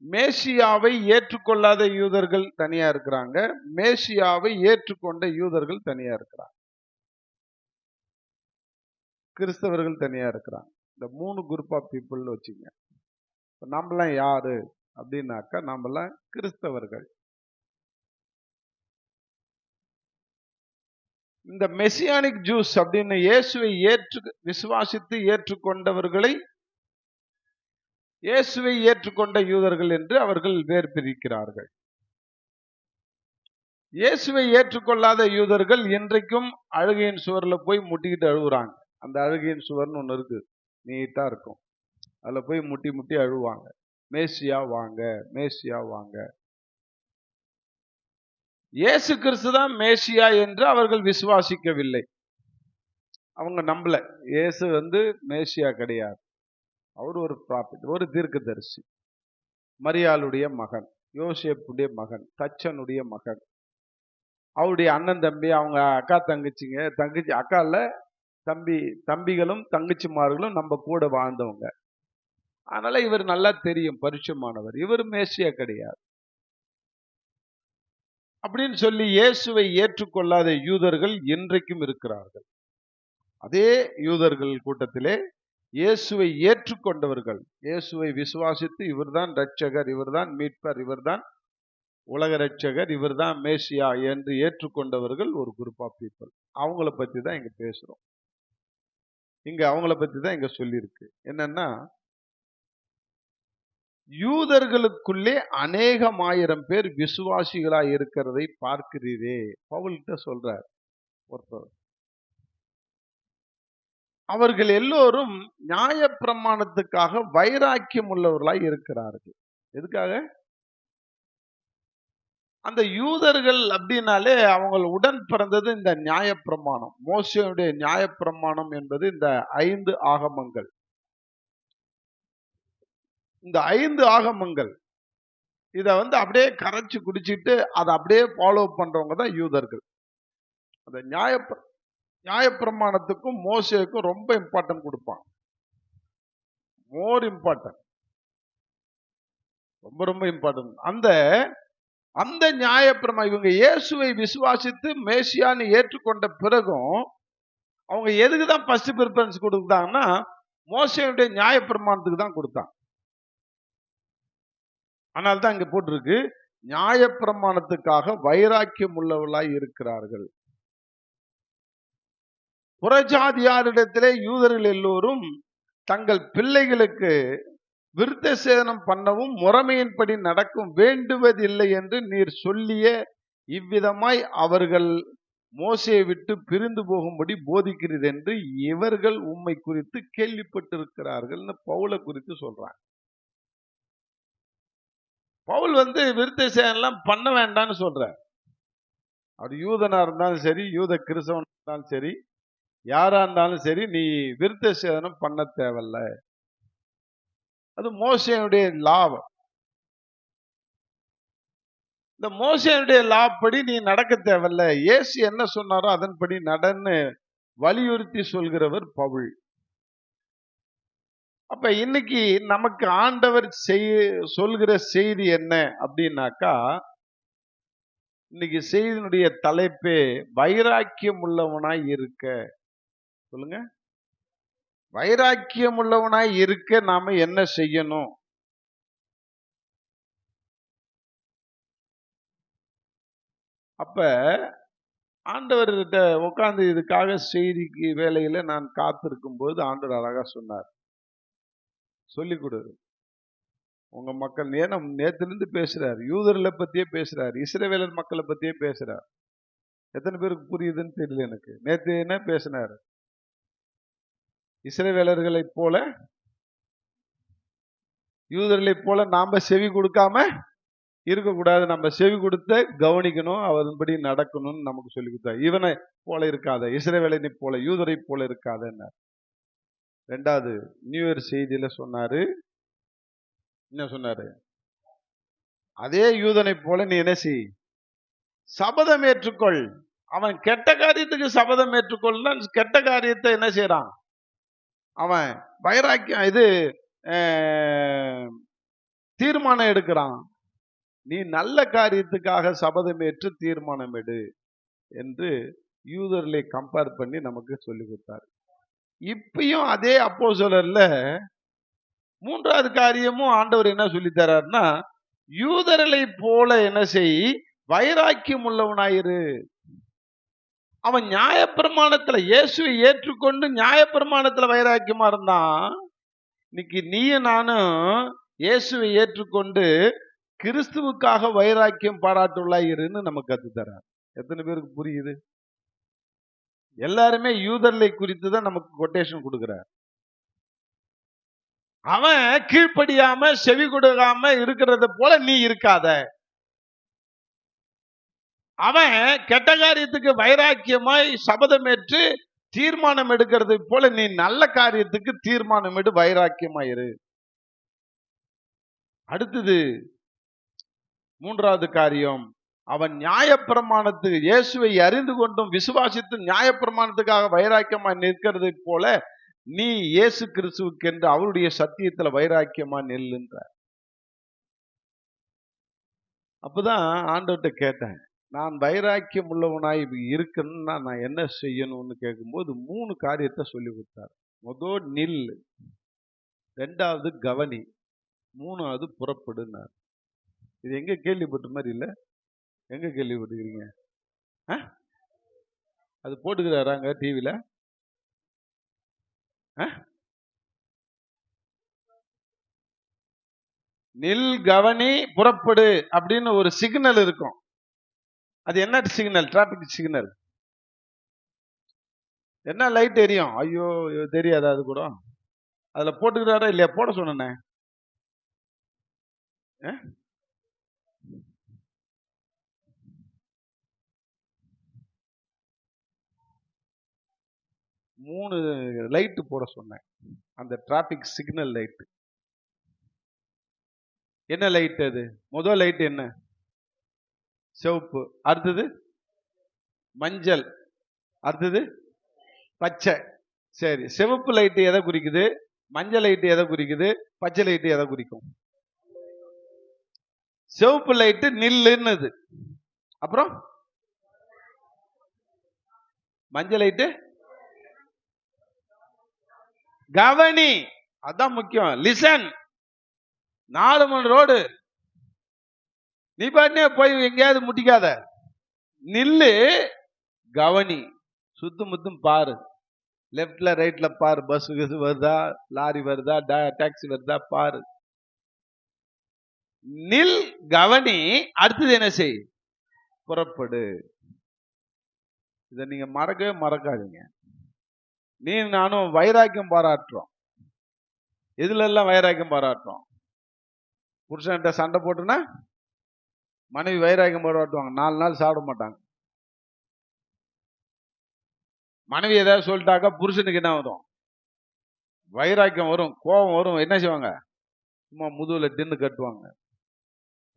[SPEAKER 8] மேசியாவை ஏற்றுக்கொள்ளாத யூதர்கள் தனியா இருக்கிறாங்க, மேசியாவை ஏற்றுக்கொண்ட யூதர்கள் தனியா இருக்கிறாங்க, கிறிஸ்தவர்கள் தனியா இருக்கிறாங்க. இந்த 3 குரூப் ஆஃப் பீப்புள் வச்சுங்க. நம்மளாம் யாரு அப்படின்னாக்கா, நாமெல்லாம் கிறிஸ்தவர்கள். இந்த மெசியானிக் ஜூஸ் அப்படின்னு இயேசுவை விசுவாசித்து ஏற்றுக்கொண்டவர்களை இயேசுவை ஏற்றுக்கொண்ட யூதர்கள் என்று அவர்கள் வேறு பிரிக்கிறார்கள். இயேசுவை ஏற்றுக்கொள்ளாத யூதர்கள் இன்றைக்கும் அழுகையின் சுவர்ல போய் முட்டிக்கிட்டு அழுகுறாங்க. அந்த அழுகையின் சுவர்னு ஒண்ணு இருக்கு, நீட்டா இருக்கும், அதுல போய் முட்டி முட்டி அழுவாங்க, மேசியா வாங்க, மேசியா வாங்க. இயேசு கிறிஸ்து தான் மேசியா என்று அவர்கள் விசுவாசிக்கவில்லை. அவங்க நம்பல. இயேசு மேசியா கிடையாது. அவர் ஒரு ப்ராஃபிட், ஒரு தீர்க்கதரிசி, மரியாளுடைய மகன், யோசேப்புடைய மகன், தச்சனுடைய மகன், அவருடைய அண்ணன் தம்பி, அவங்க அக்கா தங்கச்சிங்க, அக்கா இல்ல தம்பிகளும் தங்கச்சிமார்களும் நம்ம கூட வாழ்ந்தவங்க. அதனால இவர் நல்லா தெரியும், பரிசுத்தமானவர், இவர் மேசியா கிடையாது அப்படின்னு சொல்லி இயேசுவை ஏற்றுக்கொள்ளாத யூதர்கள் இன்றைக்கும் இருக்கிறார்கள். அதே யூதர்கள் கூட்டத்திலே இயேசுவை ஏற்றுக்கொண்டவர்கள், இயேசுவை விசுவாசித்து இவர்தான் இரட்சகர், இவர்தான் மீட்பர், இவர்தான் உலக இரட்சகர், இவர்தான் மேசியா என்று ஏற்றுக்கொண்டவர்கள் ஒரு குரூப் ஆஃப் பீப்புள். அவங்கள பத்தி தான் இங்க பேசுறோம். இங்க அவங்கள பத்தி தான் இங்க சொல்லியிருக்கு. என்னன்னா, யூதர்களுக்குள்ளே அநேகமாயிரம் பேர் விசுவாசிகளாய் இருக்கிறதை பார்க்கிறீரே. பவுல்கிட்ட சொல்றார் ஒருத்தர். அவர்கள் எல்லோரும் நியாய பிரமாணத்துக்காக வைராக்கியம் உள்ளவர்களாய் இருக்கிறார்கள். எதுக்காக? அந்த யூதர்கள் அப்படின்னாலே அவங்க உடன் பிறந்தது இந்த நியாயப்பிரமாணம், மோசேயுடைய நியாயப்பிரமாணம் என்பது இந்த 5 ஆகமங்கள். இந்த 5 ஆகமங்கள் இதை அப்படியே கரைச்சு குடிச்சிட்டு அதை அப்படியே ஃபாலோ பண்றவங்க தான் யூதர்கள். அந்த நியாயப்பிரமாணத்துக்கும் மோசேக்கும் ரொம்ப இம்பார்ட்டன்ட் கொடுப்பான். மோர் இம்பார்ட்டன்ட், ரொம்ப ரொம்ப இம்பார்ட்டன்ட். அந்த நியாயப்பிரமாணம் இவங்க இயேசுவை விசுவாசித்து மேசியான்னு ஏற்றுக்கொண்ட பிறகும் அவங்க எதுக்கு தான் ஃபர்ஸ்ட் ப்ரிஃபரன்ஸ் கொடுத்தாங்கன்னா மோசேயுடைய நியாயப்பிரமாணத்துக்கு தான் கொடுத்தாங்க. ஆனால் தான் இங்க போட்டிருக்கு, நியாயப்பிரமாணத்துக்காக வைராக்கியம் உள்ளவர்களாய் இருக்கிறார்கள். புறஜாதியாரிடத்திலே யூதர்கள் எல்லோரும் தங்கள் பிள்ளைகளுக்கு விருத்த சேதனம் பண்ணவும் முறைமையின்படி நடக்கும் வேண்டுவதில்லை என்று நீர் சொல்லிய இவ்விதமாய் அவர்கள் மோசேயை விட்டு பிரிந்து போகும்படி போதிக்கிறது என்று இவர்கள் உம்மை குறித்து கேள்விப்பட்டிருக்கிறார்கள் பவுலை குறித்து சொல்றாங்க. பவுல் விருத்த சேதனம் பண்ண வேண்டாம்னு சொல்றார். அவர் யூதனா இருந்தாலும் சரி, யூத கிறிஸ்தவனா இருந்தாலும் சரி, யாரா இருந்தாலும் சரி, நீ விருத்த சேதனம் பண்ண தேவையில்ல. அது மோசேயுடைய லாபம். இந்த மோசேயுடைய லாபப்படி நீ நடக்க தேவையில்ல. இயேசு என்ன சொன்னாரோ அதன்படி நடன்னு வலியுறுத்தி சொல்கிறவர் பவுல். அப்ப இன்னைக்கு நமக்கு ஆண்டவர் சொல்கிற செய்தி என்ன அப்படின்னாக்கா, இன்னைக்கு செய்தியினுடைய தலைப்பே வைராக்கியம் உள்ளவனாய் இருக்க. சொல்லுங்க, வைராக்கியம் உள்ளவனாய் இருக்க நாம என்ன செய்யணும்? அப்ப ஆண்டவர்கிட்ட உட்கார்ந்து இதுக்காக செய்திக்கு வேலையில நான் காத்திருக்கும் போது ஆண்டவர் அழகா சொன்னார், சொல்லிக் கொடு உங்க மக்கள். ஏன்னா நேத்திலிருந்து பேசுறாரு, யூதர்களை பத்தியே பேசுறாரு, இஸ்ரவேலர் மக்களை பத்தியே பேசுறாரு. எத்தனை பேருக்கு புரியுதுன்னு தெரியல எனக்கு. நேத்து என்ன பேசினாரு? இஸ்ரவேலர்களை போல யூதர்களை போல நாம செவி கொடுக்காம இருக்கக்கூடாது, நம்ம செவி கொடுத்த கவனிக்கணும், அதன்படி நடக்கணும்னு நமக்கு சொல்லி கொடுத்தாரு. இவனை போல இருக்காத, இஸ்ரவேலனை போல யூதரை போல இருக்காத. ரெண்டாவது நியூ இயர் செய்தியில சொன்னாரு, என்ன சொன்னாரு? அதே யூதனை போல நீ என்ன செய், சபதம் ஏற்றுக்கொள். அவன் கெட்ட காரியத்துக்கு சபதம் ஏற்றுக்கொள்ளா, கெட்ட காரியத்தை என்ன செய்யறான் அவன்? வைராக்கியம் இது தீர்மானம் எடுக்கிறான். நீ நல்ல காரியத்துக்காக சபதம் ஏற்று தீர்மானம் எடு என்று யூதர்களை கம்பேர் பண்ணி நமக்கு சொல்லி கொடுத்தாரு. இப்பயும் அதே அப்போஸ்தலர்ல மூன்றாவது காரியமும் ஆண்டவர் என்ன சொல்லி தராருன்னா, யூதர்களை போல என்ன செய், வைராக்கியம் உள்ளவனாயிரு. அவன் நியாயப்பிரமாணத்துல இயேசுவை ஏற்றுக்கொண்டு நியாயப்பிரமாணத்துல வைராக்கியமா இருந்தான். இன்னைக்கு நீயும் நானும் இயேசுவை ஏற்றுக்கொண்டு கிறிஸ்துவுக்காக வைராக்கியம் பாராட்டுள்ளாயிருன்னு நமக்கு கத்துத்தரார். எத்தனை பேருக்கு புரியுது? எல்லாருமே யூதர்களை குறித்து தான் நமக்கு கொட்டேஷன் கொடுக்கிறார். அவன் கீழ்ப்படியாம செவி கொடுக்காம இருக்கிறத போல நீ இருக்காத. அவன் கெட்ட காரியத்துக்கு வைராக்கியமாய் சபதமேற்று தீர்மானம் எடுக்கிறது போல நீ நல்ல காரியத்துக்கு தீர்மானம் எடு, வைராக்கியமாயிரு. அடுத்தது மூன்றாவது காரியம், அவன் நியாயப்பிரமாணத்துக்கு இயேசுவை அறிந்து கொண்டும் விசுவாசித்து நியாயப்பிரமாணத்துக்காக வைராக்கியமாய் நிற்கிறது போல நீ இயேசு கிறிஸ்துவுக்கு என்று அவருடைய சத்தியத்துல வைராக்கியமா நெல்லுன்ற. அப்பதான் ஆண்டவர்கிட்ட கேட்டேன், நான் வைராக்கியம் உள்ளவனாய் இருக்கணும்னா நான் என்ன செய்யணும்னு கேட்கும்போது 3 காரியத்தை சொல்லி கொடுத்தார். முதல் நில், ரெண்டாவது கவனி, மூணாவது புறப்படுனார். இது எங்க கேள்விப்பட்ட மாதிரி இல்ல? எங்க கேள்விப்பட்டிருக்கீங்க? அது போட்டுக்கிறாராங்க டிவில? நில், கவனி, புறப்படு அப்படின்னு ஒரு சிக்னல் இருக்கும். அது என்ன சிக்னல்? Traffic signal. என்ன லைட் எரியும்? ஐயோ தெரியாது. அது கூட அதுல போட்டுக்கிறாரா இல்லையா? போட சொன்னே. மூணு லைட் போட சொன்னேன், அந்த டிராபிக் சிக்னல் லைட். என்ன லைட் அது? முதல் லைட் என்ன? சிவப்பு. அடுத்தது மஞ்சள். அடுத்தது பச்சை. சரி, சிவப்பு லைட் எதை குறிக்குது? மஞ்சள் லைட் எதை குறிக்குது? பச்சை லைட் எதை குறிக்கும்? சிவப்பு லைட் நில்லுன்னுது. அப்புறம் மஞ்சள் லைட் கவனி. அதான் முக்கியம். லிசன். 4 மணி ரோடு, நீ பாட்டுனே போய் எங்கேயாவது முட்டிக்காத, நில்லு, கவனி, சுத்து முத்தும் பாரு, லெப்ட்ல ரைட்ல பாரு, பஸ் வருதா, லாரி வருதா, டாக்ஸி வருதா பாரு, நில், கவனி. அடுத்தது என்ன செய்? புறப்படு. இதை நீங்க மறக்கவே மறக்காதீங்க. நீ நானும் வைராக்கியம் பாராட்டுறோம். எதுல எல்லாம் வைராக்கியம் பாராட்டுறோம்? புருஷன்கிட்ட சண்டை போட்டுனா மனைவி வைராக்கியம் பாராட்டுவாங்க, 4 நாள் சாப்பிட மாட்டாங்க. மனைவி ஏதாவது சொல்லிட்டாக்கா புருஷனுக்கு என்ன வரும்? வைராக்கியம் வரும், கோபம் வரும். என்ன செய்வாங்க? சும்மா முதுகுல தின்னு கட்டுவாங்க.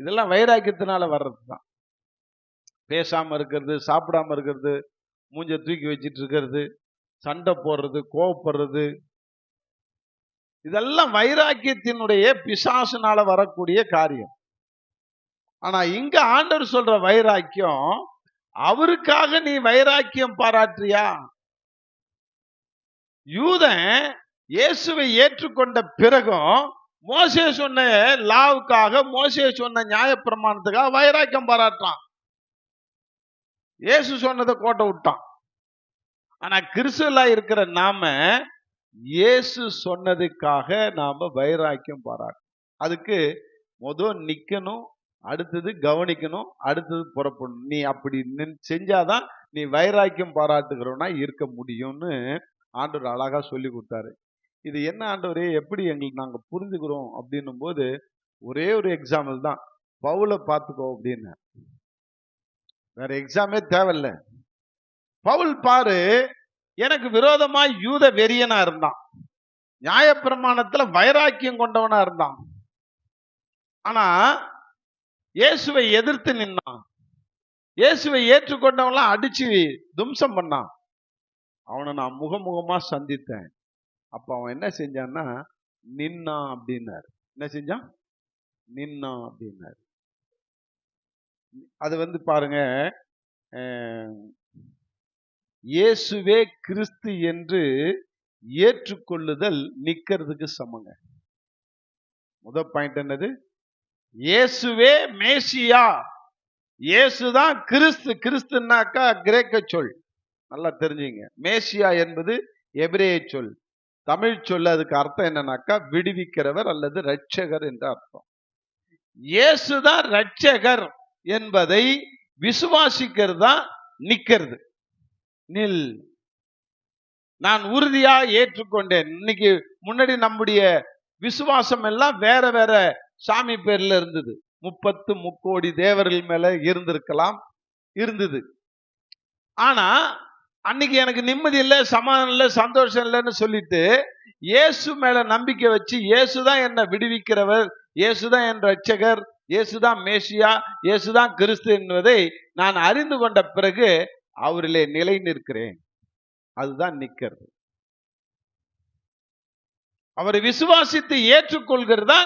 [SPEAKER 8] இதெல்லாம் வைராக்கியத்தினால வர்றது தான். பேசாம இருக்கிறது, சாப்பிடாம இருக்கிறது, மூஞ்ச தூக்கி வச்சிட்டு இருக்கிறது, சண்டை போடுறது, கோவப்படுறது, இதெல்லாம் வைராக்கியத்தினுடைய பிசாசுனால வரக்கூடிய காரியம். ஆனா இங்க ஆண்டவர் சொல்ற வைராக்கியம், அவருக்காக நீ வைராக்கியம் பாராட்டுறியா? யூதன் இயேசுவை ஏற்றுக்கொண்ட பிறகும் மோசே சொன்ன லாவுக்காக, மோசே சொன்ன நியாயப்பிரமாணத்துக்காக வைராக்கியம் பாராட்டான். இயேசு சொன்னதை கோட்டை விட்டான். ஆனா கிறிஸ்துவலா இருக்கிற நாம இயேசு சொன்னதுக்காக நாம வைராக்கியம் பாராட்டணும். அதுக்கு முதல் நிக்கணும், அடுத்தது கவனிக்கணும், அடுத்தது புறப்படணும். நீ அப்படி செஞ்சாதான் நீ வைராக்கியம் பாராட்டுகிறவனா இருக்க முடியும்னு ஆண்டவர் அழகா சொல்லி கொடுத்தாரு. இது என்ன ஆண்டவரே, எப்படி எங்களுக்கு நாங்க புரிஞ்சுக்கிறோம் அப்படின்னும் போது ஒரே ஒரு எக்ஸாம்பிள் தான். பவுலை பார்த்துக்கோ அப்படின்னு, வேற எக்ஸாமே தேவையில்லை. பவுல் பாரு, எனக்கு விரோதமா யூத வெறியனா இருந்தான், நியாயப்பிரமாணத்துல வைராக்கியம் கொண்டவனா இருந்தான். ஆனா இயேசுவை எதிர்த்து நின்னான். இயேசுவை ஏற்றுக்கொண்டவன்லாம் அடிச்சு தும்சம் பண்ணான். அவனை நான் முகமுகமா சந்தித்தேன். அப்ப அவன் என்ன செஞ்சான்னா நின்னான் அப்படின்னாரு. என்ன செஞ்சான்? நின்னான் அப்படின்னாரு. அது பாருங்க, இயேசுவே கிறிஸ்து என்று ஏற்றுக்கொள்ளுதல் நிக்கிறதுக்கு சமங்க. முதல் பாயிண்ட் என்னது? இயேசுவே மேசியா, இயேசுதான் கிறிஸ்து. கிறிஸ்துனாக்கா கிரேக்க சொல், நல்லா தெரிஞ்சுங்க. மேசியா என்பது எபிரேய சொல். தமிழ் சொல் அதுக்கு அர்த்தம் என்னன்னாக்கா விடுவிக்கிறவர் அல்லது ரட்சகர் என்ற அர்த்தம். இயேசுதான் ரட்சகர் என்பதை விசுவாசிக்கிறது தான் நிக்கிறது. நில், நான் உறுதியா ஏற்றுக்கொண்டேன். இன்னைக்கு முன்னாடி நம்முடைய விசுவாசம் எல்லாம் வேற வேற சாமி பேர்ல இருந்தது. 30 முக்கோடி தேவர்கள் மேல இருந்தது. ஆனா அன்னைக்கு எனக்கு நிம்மதி இல்லை, சமாதானம் இல்லை, சந்தோஷம் இல்லைன்னு சொல்லிட்டு இயேசு மேல நம்பிக்கை வச்சு, இயேசுதான் என்ன விடுவிக்கிறவர், இயேசுதான் என் ரட்சகர், இயேசுதான் மேசியா, இயேசுதான் கிறிஸ்து என்பதை நான் அறிந்து கொண்ட பிறகு அவரிலே நிலை நிற்கிறேன். அதுதான் நிக்கிறது. அவரை விசுவாசித்து ஏற்றுக்கொள்கிறதா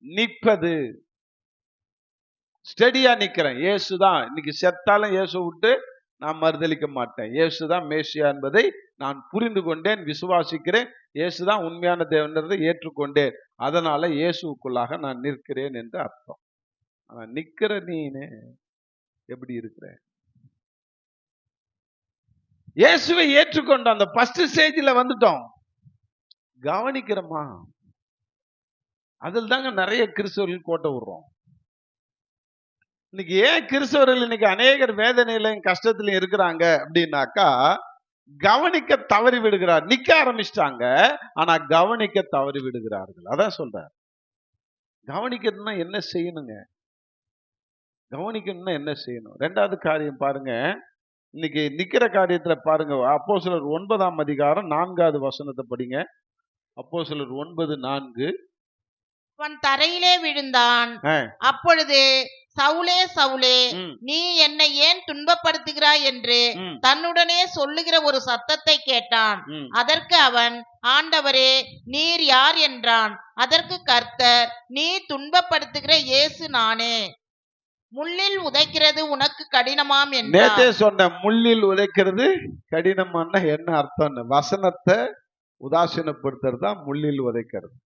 [SPEAKER 8] நிற்பது. ஸ்டெடியா நிக்கிறேன். இயேசுதான், இன்னைக்கு செத்தாலும் இயேசு விட்டு நான் மறுதளிக்க மாட்டேன். இயேசுதான் மேசியா என்பதை நான் புரிந்து கொண்டேன், விசுவாசிக்கிறேன். இயேசுதான் உண்மையான தேவன்றதை ஏற்றுக்கொண்டேன். அதனால இயேசுக்குள்ளாக நான் நிற்கிறேன் என்று அர்த்தம். ஆனா நிக்கிற நீனே எப்படி இருக்கிற? இயேசுவை ஏற்றுக்கொண்ட அந்த ஃபர்ஸ்ட் ஸ்டேஜில் வந்துட்டோம். கவனிக்கிறோமா? அதில் தாங்க நிறைய கிறிஸ்தவர்கள் கோட்டை விடுறோம். இன்னைக்கு ஏன் கிறிஸ்தவர்கள் இன்னைக்கு அநேகர் வேதனையிலையும் கஷ்டத்திலையும் இருக்கிறாங்க அப்படின்னாக்கா, கவனிக்க தவறி விடுகிறார். நிக்க ஆரம்பிச்சிட்டாங்க, ஆனா கவனிக்க தவறி விடுகிறார்கள். அதான் சொல்ற. கவனிக்கணும்னா என்ன செய்யணுங்க? கவனிக்கணும்னா என்ன செய்யணும்? 2வது காரியம் பாருங்க. இன்னைக்கு நிக்கிற காரியத்துல பாருங்க, அப்போஸ்தலர் 9ஆம் அதிகாரம் 4வது வசனத்தை படிங்க. அப்போஸ்தலர் 9:4.
[SPEAKER 9] அவன் தரையிலே விழுந்தான்.
[SPEAKER 8] ஆ,
[SPEAKER 9] அப்பொழுது சவுலே சவுலே,
[SPEAKER 8] ம்,
[SPEAKER 9] நீ என்னை ஏன் துன்பப்படுத்துகிறாய் என்று
[SPEAKER 8] ம்,
[SPEAKER 9] தன்னுடனே சொல்லுகிற ஒரு சத்தத்தை கேட்டான்.
[SPEAKER 8] ம்.
[SPEAKER 9] அதற்கு அவன், ஆண்டவரே, நீர் யார் என்றான். அதற்கு கர்த்தர், நீ துன்பப்படுத்துகிற இயேசு நானே. முள்ளில் உதைக்கிறது உனக்கு கடினமாம் என்றார்.
[SPEAKER 8] நேத்தே சொன்ன முள்ளில் உதைக்கிறது கடினமான என்ன அர்த்தம்னு. வசனத்தை உதாசீனப்படுத்துறது தான் முள்ளில் உதைக்கிறது.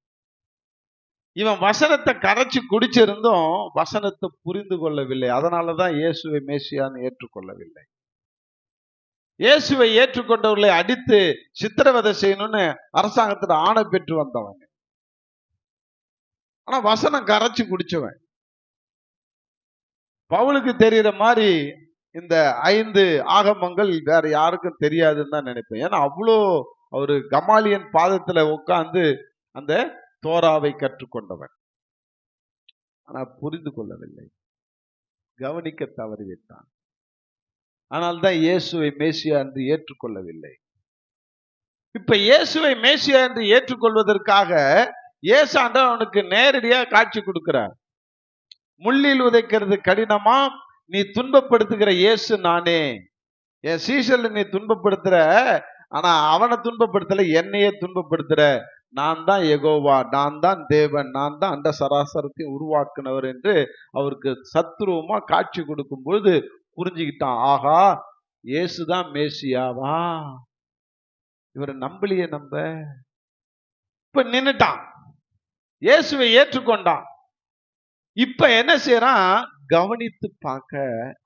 [SPEAKER 8] இவன் வசனத்தை கரைச்சு குடிச்சிருந்தும் வசனத்தை புரிந்து கொள்ளவில்லை. அதனாலதான் இயேசுவை மேசியான்னு ஏற்றுக்கொள்ளவில்லை. இயேசுவை ஏற்றுக்கொண்டவர்களை அடித்து சித்திரவதை செய்யணும்னு அரசாங்கத்துல ஆணை பெற்று வந்தவன். ஆனா வசனம் கரைச்சு குடிச்சவன். பவுலுக்கு தெரிகிற மாதிரி இந்த 5 ஆகமங்கள் வேற யாருக்கும் தெரியாதுன்னு தான் நினைப்பேன். ஏன்னா அவ்வளோ அவரு கமாலியன் பாதத்துல உட்கார்ந்து அந்த தோராவை கற்றுக்கொண்டவன். ஆனா புரிந்து கொள்ளவில்லை, கவனிக்க தவறிவிட்டான். ஆனால்தான் இயேசுவை மேசியா என்று ஏற்றுக்கொள்ளவில்லை. இப்ப இயேசுவை மேசியா என்று ஏற்றுக்கொள்வதற்காக இயேசு ஆண்டவர் அவனுக்கு நேரடியா காட்சி கொடுக்கிறார். முள்ளில் உதைக்கிறது கடினமா, நீ துன்பப்படுத்துகிற இயேசு நானே. என் சீசல்ல நீ துன்பப்படுத்துற, ஆனா அவனை துன்பப்படுத்தல, என்னையே துன்பப்படுத்துற. நான் தான் யெகோவா, நான் தான் தேவன், நான் தான் அண்ட சராசரத்தை உருவாக்குனவர் என்று அவருக்கு சத்துருவமா காட்சி கொடுக்கும் பொழுது புரிஞ்சுக்கிட்டான். ஆகா, இயேசுதான் மேசியாவா, இவரை நம்பலையே நம்ப. இப்ப நின்னுட்டான், இயேசுவை ஏற்றுக்கொண்டான். இப்ப என்ன செய்யறான், கவனித்து பார்க்க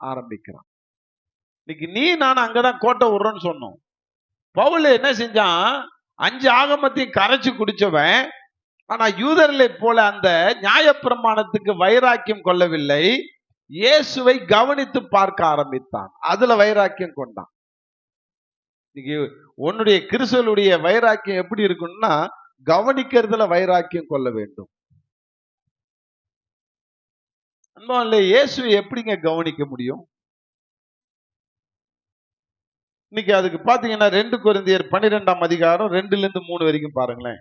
[SPEAKER 8] ஆரம்பிக்கிறான். இன்னைக்கு நீ நான் அங்கதான் கோட்டை விடுறோன்னு சொன்னோம். பவுல் என்ன செஞ்சான், 5 ஆகமத்தையும் கரைச்சு குடிச்சவன். ஆனா யூதர்களை போல அந்த நியாயப்பிரமாணத்துக்கு வைராக்கியம் கொள்ளவில்லை, இயேசுவை கவனித்து பார்க்க ஆரம்பித்தான். அதுல வைராக்கியம் கொண்டான். இன்னைக்கு உன்னுடைய கிறிஸ்துவனுடைய வைராக்கியம் எப்படி இருக்குன்னா, கவனிக்கிறதுல வைராக்கியம் கொள்ள வேண்டும். இயேசுவை எப்படிங்க கவனிக்க முடியும்? இன்னைக்கு அதுக்கு பாத்தீங்கன்னா 2 கொரிந்தியர் 12ஆம் அதிகாரம் 2-3 வரைக்கும் பாருங்களேன்.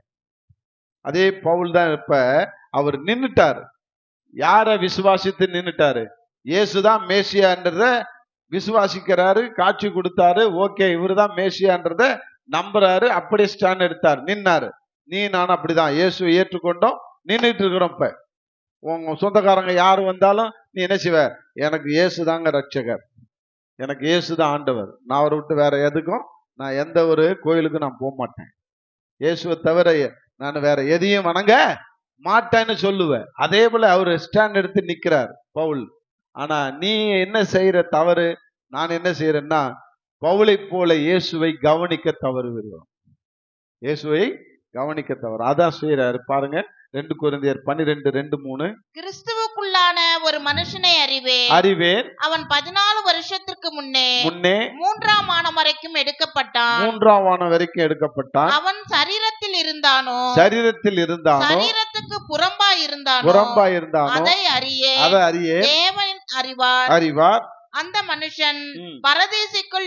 [SPEAKER 8] அதே பவுல் தான் இப்ப அவர் நின்னுட்டாரு. யார விசுவாசித்து நின்னுட்டாரு? இயேசுதான் மேசியான்றத விசுவாசிக்கிறாரு, காட்சி கொடுத்தாரு. ஓகே, இவருதான் மேசியான்றத நம்புறாரு, அப்படியே ஸ்டாண்ட் எடுத்தார், நின்னாரு. நீ நான் அப்படிதான் இயேசுவை ஏற்றுக்கொண்டோம், நின்றுட்டு இருக்கிறோம். இப்ப உங்க சொந்தக்காரங்க யாரு வந்தாலும் நீ என்ன செய்வ, எனக்கு இயேசுதாங்க ரட்சகர், எனக்கு இயேசுதான் ஆண்டவர், நான் அவரை விட்டு வேற எதுக்கும் நான் எந்த ஒரு கோயிலுக்கும் நான் போக மாட்டேன், இயேசுவை தவிர நான் வேற எதையும் வணங்க மாட்டேன்னு சொல்லுவேன். அதே போல அவர் ஸ்டாண்ட் எடுத்து நிக்கிறார் பவுல். ஆனா நீ என்ன செய்யற தவறு, நான் என்ன செய்யறேன்னா, பவுலை போல இயேசுவை கவனிக்க தவறுகிறோம். இயேசுவை கவனிக்க தவறு அதான் செய்யறாரு பாருங்க. 2 கொரிந்தியர் 12:2-3.
[SPEAKER 9] கிறிஸ்துவுக்குள்ளான ஒரு மனுஷனை அறிவேன், அவன் 14 வருஷத்திற்கு முன்னே 3ஆம் வானம் வரைக்கும் எடுக்கப்பட்டான்.
[SPEAKER 8] 3ஆம் வானம் வரைக்கும் எடுக்கப்பட்டான்.
[SPEAKER 9] அவன் சரீரத்தில் இருந்தானோ,
[SPEAKER 8] சரீரத்துக்கு
[SPEAKER 9] புறம்பாய் இருந்தானோ அதை அறியே தேவன் அறிவார். அந்த மனுஷன் பரதேசிக்குள்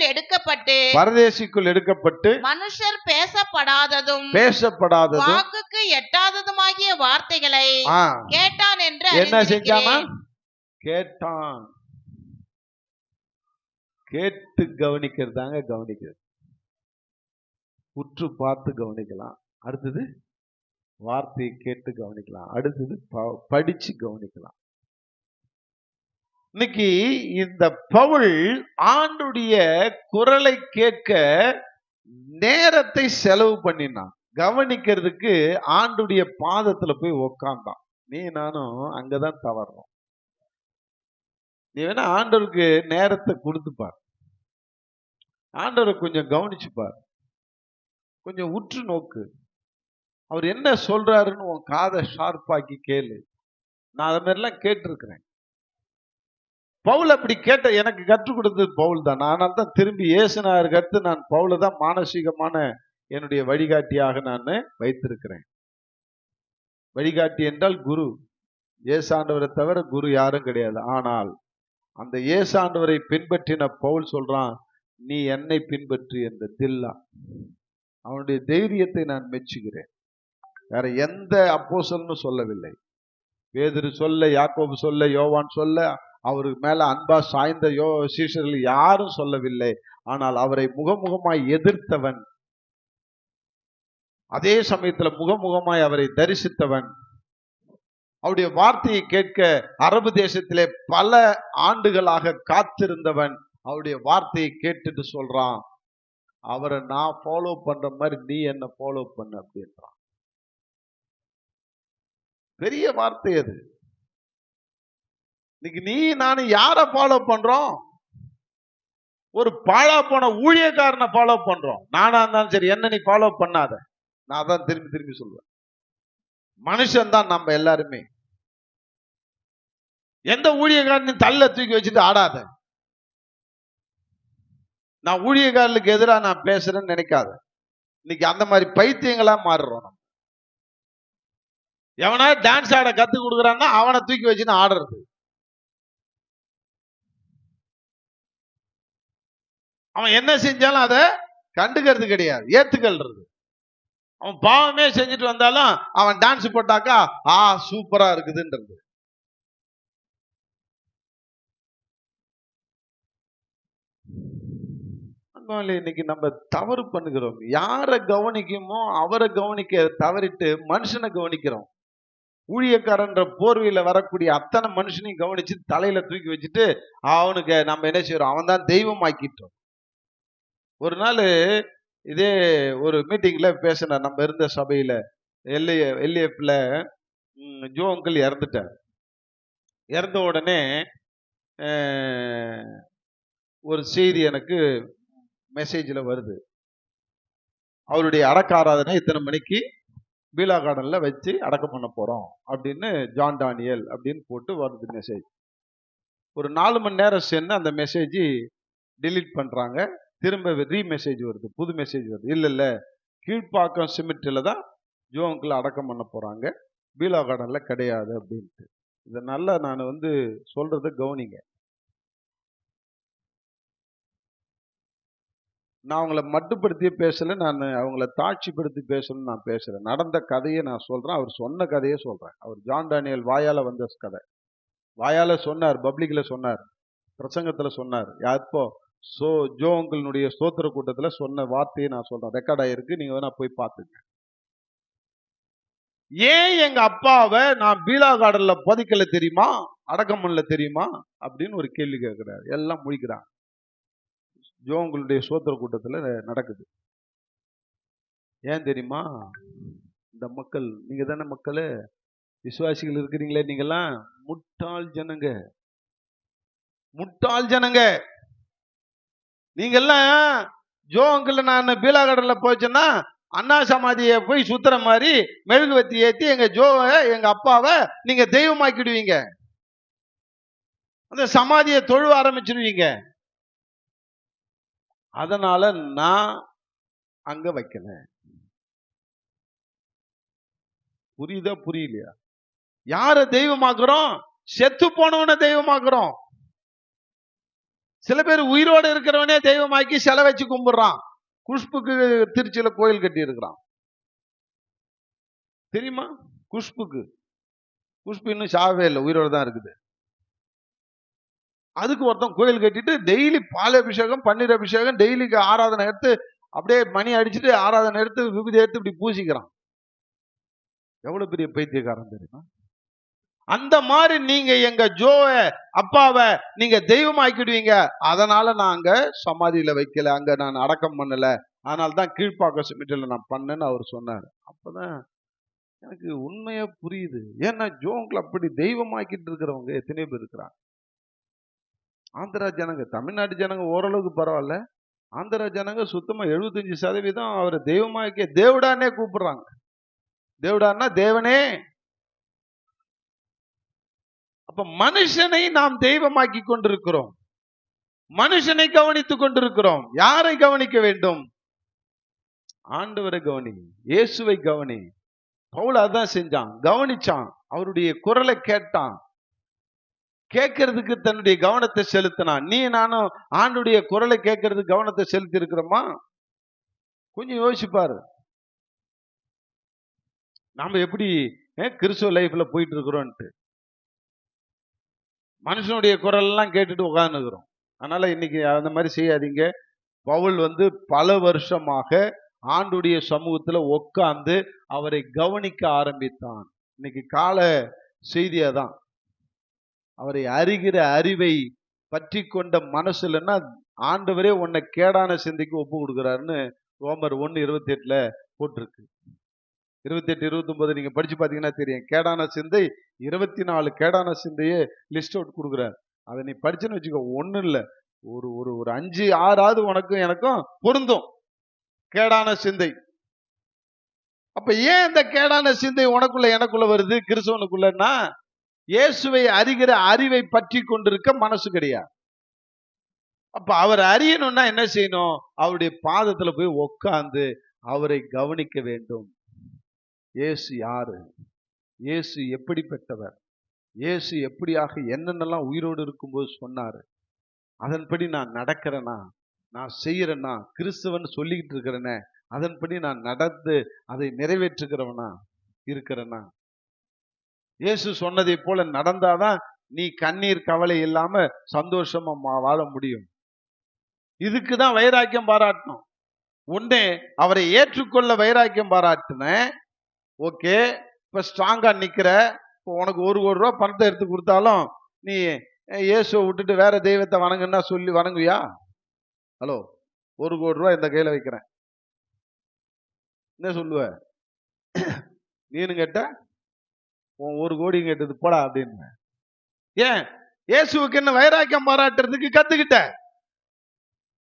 [SPEAKER 9] எடுக்கப்பட்டு மனுஷர் பேசப்படாததும் வாக்குக்கு எட்டாததுமாகிய வார்த்தைகளை கேட்டான் என்று
[SPEAKER 8] என்ன செஞ்சானா, கேட்டான். கேட்டு கவனிக்கிறதாங்க கவனிக்கிறது. உற்று பார்த்து கவனிக்கலாம், அடுத்தது வார்த்தையை கேட்டு கவனிக்கலாம், அடுத்தது படிச்சு கவனிக்கலாம். இன்னைக்கு இந்த பவுல் ஆண்டுடைய குரலை கேட்க நேரத்தை செலவு பண்ணினான். கவனிக்கிறதுக்கு ஆண்டுடைய பாதத்துல போய் உக்காந்தான். நீ நானும் அங்கதான் தவறோம். நீ வேணா ஆண்டவருக்கு நேரத்தை கொடுத்துப்பார், ஆண்டவரை கொஞ்சம் கவனிச்சுப்பார், கொஞ்சம் உற்று நோக்கு, அவர் என்ன சொல்றாருன்னு உன் காதை ஷார்ப்பாக்கி கேளு. நான் அது மாதிரிலாம் கேட்டிருக்கிறேன். பவுல் அப்படி கேட்ட எனக்கு கற்றுக் கொடுத்தது பவுல் தான். அதனால தான் திரும்பி இயேசுநாதருக்கு அடுத்து நான் பவுலை தான் மானசீகமான என்னுடைய வழிகாட்டியாக நான் வைத்திருக்கிறேன். வழிகாட்டி என்றால் குரு. இயேசாண்டவரை தவிர குரு யாரும் கிடையாது. ஆனால் அந்த இயேசாண்டவரை பின்பற்றின பவுல் சொல்றான், நீ என்னை பின்பற்றி என்ற தில்லா. அவனுடைய தைரியத்தை நான் மெச்சுகிறேன். வேற எந்த அப்போஸ்தலனும் சொல்லவில்லை. பேதுரு சொல்ல, யாக்கோபு சொல்ல, யோவான் சொல்ல, அவருக்கு மேல அன்பா சாய்ந்த சீஷர்கள் யாரும் சொல்லவில்லை. ஆனால் அவரை முகமுகமாய் எதிர்த்தவன், அதே சமயத்துல முகமுகமாய் அவரை தரிசித்தவன், அவருடைய வார்த்தையை கேட்க அரபு தேசத்திலே பல ஆண்டுகளாக காத்திருந்தவன், அவருடைய வார்த்தையை கேட்டுட்டு சொல்றான், அவரை நான் ஃபாலோ பண்ற மாதிரி நீ என்ன ஃபாலோ பண்ண அப்படின்றான். பெரிய வார்த்தை அது. இன்னைக்கு நீ நானும் யார ஃபாலோ பண்றோம்? ஒரு பாழா போன ஊழியக்காரனை ஃபாலோ பண்றோம். நானா இருந்தாலும் சரி, என்ன நீ ஃபாலோ பண்ணாத. நான் அதான் திரும்பி திரும்பி சொல்லுவேன். மனுஷன் தான் நம்ம எல்லாருமே. எந்த ஊழியக்காரனையும் தள்ள தூக்கி வச்சுட்டு ஆடாத. நான் ஊழியக்காரர்களுக்கு எதிராக நான் பேசுறேன்னு நினைக்காத. இன்னைக்கு அந்த மாதிரி பைத்தியங்களா மாறுறோம். நம்ம எவனா டான்ஸ் ஆட கத்து கொடுக்குறான்னா அவனை தூக்கி வச்சுன்னு ஆடுறது. அவன் என்ன செஞ்சாலும் அதை கண்டுக்கிறது கிடையாது, ஏத்துக்கிறது. அவன் பாவமே செஞ்சுட்டு வந்தாலும் அவன் டான்ஸ் போட்டாக்கா சூப்பரா இருக்குதுன்றது. இன்னைக்கு நம்ம தவறு பண்ணுகிறோம். யாரை கவனிக்குமோ அவரை கவனிக்க தவறிட்டு மனுஷனை கவனிக்கிறோம். ஊழியக்காரன்ற போர்வையில வரக்கூடிய அத்தனை மனுஷனையும் கவனிச்சு தலையில தூக்கி வச்சுட்டு அவனுக்கு நம்ம என்ன செய்யறோம்? அவன் தான் தெய்வம் ஆக்கிட்டோம். ஒரு நாள் இதே ஒரு மீட்டிங்ல பேசினார். நம்ம இருந்த சபையில எல்ஏஎஃப்ல ஜோ அங்கிள் இறந்துட்டார். இறந்த உடனே ஒரு செய்தி எனக்கு மெசேஜ்ல வருது. அவருடைய அடக்க ஆராதனை இத்தனை மணிக்கு பீலா கார்டன்ல வச்சு அடக்கம் பண்ண போறோம் அப்படின்னு ஜான் டானியல் அப்படின்னு போட்டு வருது மெசேஜ். ஒரு 4 மணி நேரம் சேர்ந்து அந்த மெசேஜ் டிலீட் பண்றாங்க. திரும்ப மெசேஜ் வருது, புது மெசேஜ் வருது. இல்ல கீழ்ப்பாக்கம் சிமெண்ட்ல தான் ஜோ அங்கிள் அடக்கம் பண்ண போறாங்க, பீலா கார்டன்ல கிடையாது அப்படின்ட்டு. இதனால நான் சொல்றத கவனிங்க. நான் அவங்கள மட்டுப்படுத்தி பேசல, நான் அவங்கள தாட்சிப்படுத்தி பேசணும்னு நான் பேசுறேன். நடந்த கதையை நான் சொல்றேன், அவர் சொன்ன கதையை சொல்றேன். அவர் ஜான் டானியல் வாயால வந்த கதை. வாயால சொன்னார், பப்ளிக்ல சொன்னார், பிரசங்கத்துல சொன்னார். எப்போ ஜோ அங்கிளுடைய ஸ்தோத்திர கூட்டத்துல சொன்ன வார்த்தையை நான் சொல்றேன். ரெக்கார்ட் ஆயிருக்கு, நீங்க வேணா போய் பாத்துங்க. ஏன் எங்க அப்பாவை நான் பீலா கார்டன்ல புதைக்கல தெரியுமா, அடக்கம் பண்ணல தெரியுமா அப்படின்னு ஒரு கேள்வி கேட்கிறார். எல்லாம் முடிக்கிறாங்க. ஜோ அங்கிளுடைய ஸ்தோத்திர கூட்டத்துல நடக்குது. ஏன் தெரியுமா? இந்த மக்கள், நீங்க தானே மக்களே, விசுவாசிகள் இருக்கிறீங்களே, நீங்கெல்லாம் முட்டாள் ஜனங்க, முட்டாள் ஜனங்க. நீங்கெல்லாம் ஜோ அங்கிள் நான் பீலா கடல்ல போச்சேன்னா அண்ணா சமாதியை போய் சுத்துற மாதிரி மெழுகுவத்தி ஏத்தி எங்க ஜோவை எங்க அப்பாவை நீங்க தெய்வமாக்கிடுவீங்க. அந்த சமாதியை தொழுவ ஆரம்பிச்சிருவீங்க. அதனால நான் அங்க வைக்கல. புரியுதா புரியலையா? யார தெய்வமாக்குறோம்? செத்து போனவனை தெய்வமாக்குறோம். சில பேர் உயிரோடு இருக்கிறவனே தெய்வமாக்கி செல வச்சு கும்பிடுறான். குஷ்புக்கு திருச்சியில கோயில் கட்டி இருக்கிறான் தெரியுமா? குஷ்புக்கு, குஷ்பு இன்னும் சாவே இல்லை, உயிரோடு தான் இருக்குது. அதுக்கு ஒருத்தன் கோயில் கட்டிட்டு டெய்லி பால் அபிஷேகம், பன்னீர் அபிஷேகம், டெய்லிக்கு ஆராதனை எடுத்து அப்படியே மணி அடிச்சுட்டு ஆராதனை எடுத்து விபூதி எடுத்து இப்படி பூசிக்கிறான். எவ்வளவு பெரிய பைத்தியக்காரன் தெரியுமா? அந்த மாதிரி நீங்க எங்க ஜோவை அப்பாவை நீங்க தெய்வமாக்கிடுவீங்க. அதனால நான் அங்க சமாதியில வைக்கல, அங்க நான் அடக்கம் பண்ணல, அதனால தான் கீழ்ப்பாக்க சிமெண்ட்ல நான் பண்ணேன்னு அவர் சொன்னார். அப்பதான் எனக்கு உண்மையா புரியுது. ஏன்னா ஜோங்களை அப்படி தெய்வமாக்கிட்டு இருக்கிறவங்க எத்தனை பேர் இருக்கிறாங்க. ஆந்திரா ஜனங்க, தமிழ்நாட்டு ஜனங்க ஓரளவுக்கு பரவாயில்ல, ஆந்திரா ஜனங்க சுத்தமா 75% அவரை தெய்வமாக்கி தேவடானே கூப்பிடுறாங்க. தேவடான்னா தேவனே. அப்ப மனுஷனை நாம் தெய்வமாக்கி கொண்டிருக்கிறோம், மனுஷனை கவனித்துக் கொண்டிருக்கிறோம். யாரை கவனிக்க வேண்டும்? ஆண்டவரை கவனி, இயேசுவை கவனி. பவுல் அதான் செஞ்சான், கவனிச்சான், அவருடைய குரலை கேட்டான், கேட்கறதுக்கு தன்னுடைய கவனத்தை செலுத்தினான். நீ நானும் ஆண்டுடைய குரலை கேட்கறதுக்கு கவனத்தை செலுத்தி இருக்கிறோமா? கொஞ்சம் யோசிப்பாரு. நாம எப்படி கிறிஸ்துவ லைஃப்ல போயிட்டு இருக்கிறோம்ட்டு. மனுஷனுடைய குரல் எல்லாம் கேட்டுட்டு உட்கார்ந்துக்கிறோம். அதனால இன்னைக்கு அந்த மாதிரி செய்யாதீங்க. பவுல் பல வருஷமாக ஆண்டுடைய சமூகத்துல உட்கார்ந்து அவரை கவனிக்க ஆரம்பித்தான். இன்னைக்கு கால செய்தியா தான். அவரை அறிகிற அறிவை பற்றி கொண்ட மனசு இல்லைன்னா ஆண்டவரே உன்னை கேடான சிந்தைக்கு ஒப்பு கொடுக்குறாருன்னு ரோமர் 1:28 போட்டிருக்கு. 28, 29 நீங்க படிச்சு பாத்தீங்கன்னா தெரியும். கேடான சிந்தை 24 கேடான சிந்தையே லிஸ்ட் அவுட் கொடுக்குறாரு. அதை நீ படிச்சுன்னு வச்சுக்கோ, ஒன்றும் இல்லை, ஒரு ஒரு ஒரு 5, 6 உனக்கும் எனக்கும் பொருந்தும் கேடான சிந்தை. அப்ப ஏன் இந்த கேடான சிந்தை உனக்குள்ள எனக்குள்ள வருது கிறிஸ்தவனுக்குள்ளன்னா, இயேசுவை அறிகிற அறிவை பற்றி கொண்டிருக்க மனசு கிடையாது. அப்ப அவர் அறியணும்னா என்ன செய்யணும்? அவருடைய பாதத்துல போய் உட்கார்ந்து அவரை கவனிக்க வேண்டும். இயேசு யாரு? இயேசு எப்படிப்பட்டவர்? இயேசு எப்படியாக என்னென்னலாம் உயிரோடு இருக்கும்போது சொன்னாரு, அதன்படி நான் நடக்கிறேனா, நான் செய்யறேன்னா, கிறிஸ்தவன் சொல்லிக்கிட்டு இருக்கிறேனே அதன்படி நான் நடந்து அதை நிறைவேற்றுகிறவனா இருக்கிறேனா? இயேசு சொன்னதை போல நடந்தாதான் நீ கண்ணீர் கவலை இல்லாம சந்தோஷமா வாழ முடியும். இதுக்குதான் வைராக்கியம் பாராட்டணும். ஒண்ணு அவரை ஏற்றுக்கொள்ள வைராக்கியம் பாராட்டினேன், ஓகே, இப்ப ஸ்ட்ராங்கா நிக்கிற. இப்போ உனக்கு 1 கோடி ரூபா பணத்தை எடுத்து கொடுத்தாலும் நீ இயேசுவை விட்டுட்டு வேற தெய்வத்தை வணங்குன்னா சொல்லி வணங்குவியா? ஹலோ, 1 கோடி ரூபா இந்த கையில வைக்கிறேன், என்ன சொல்லுவ? நீனு கேட்ட 1 கோடி கேட்டது போடா அப்படின்னு. ஏன்? இயேசுவுக்கு என்ன வைராக்கியம் பாராட்டுறதுக்கு கத்துக்கிட்ட.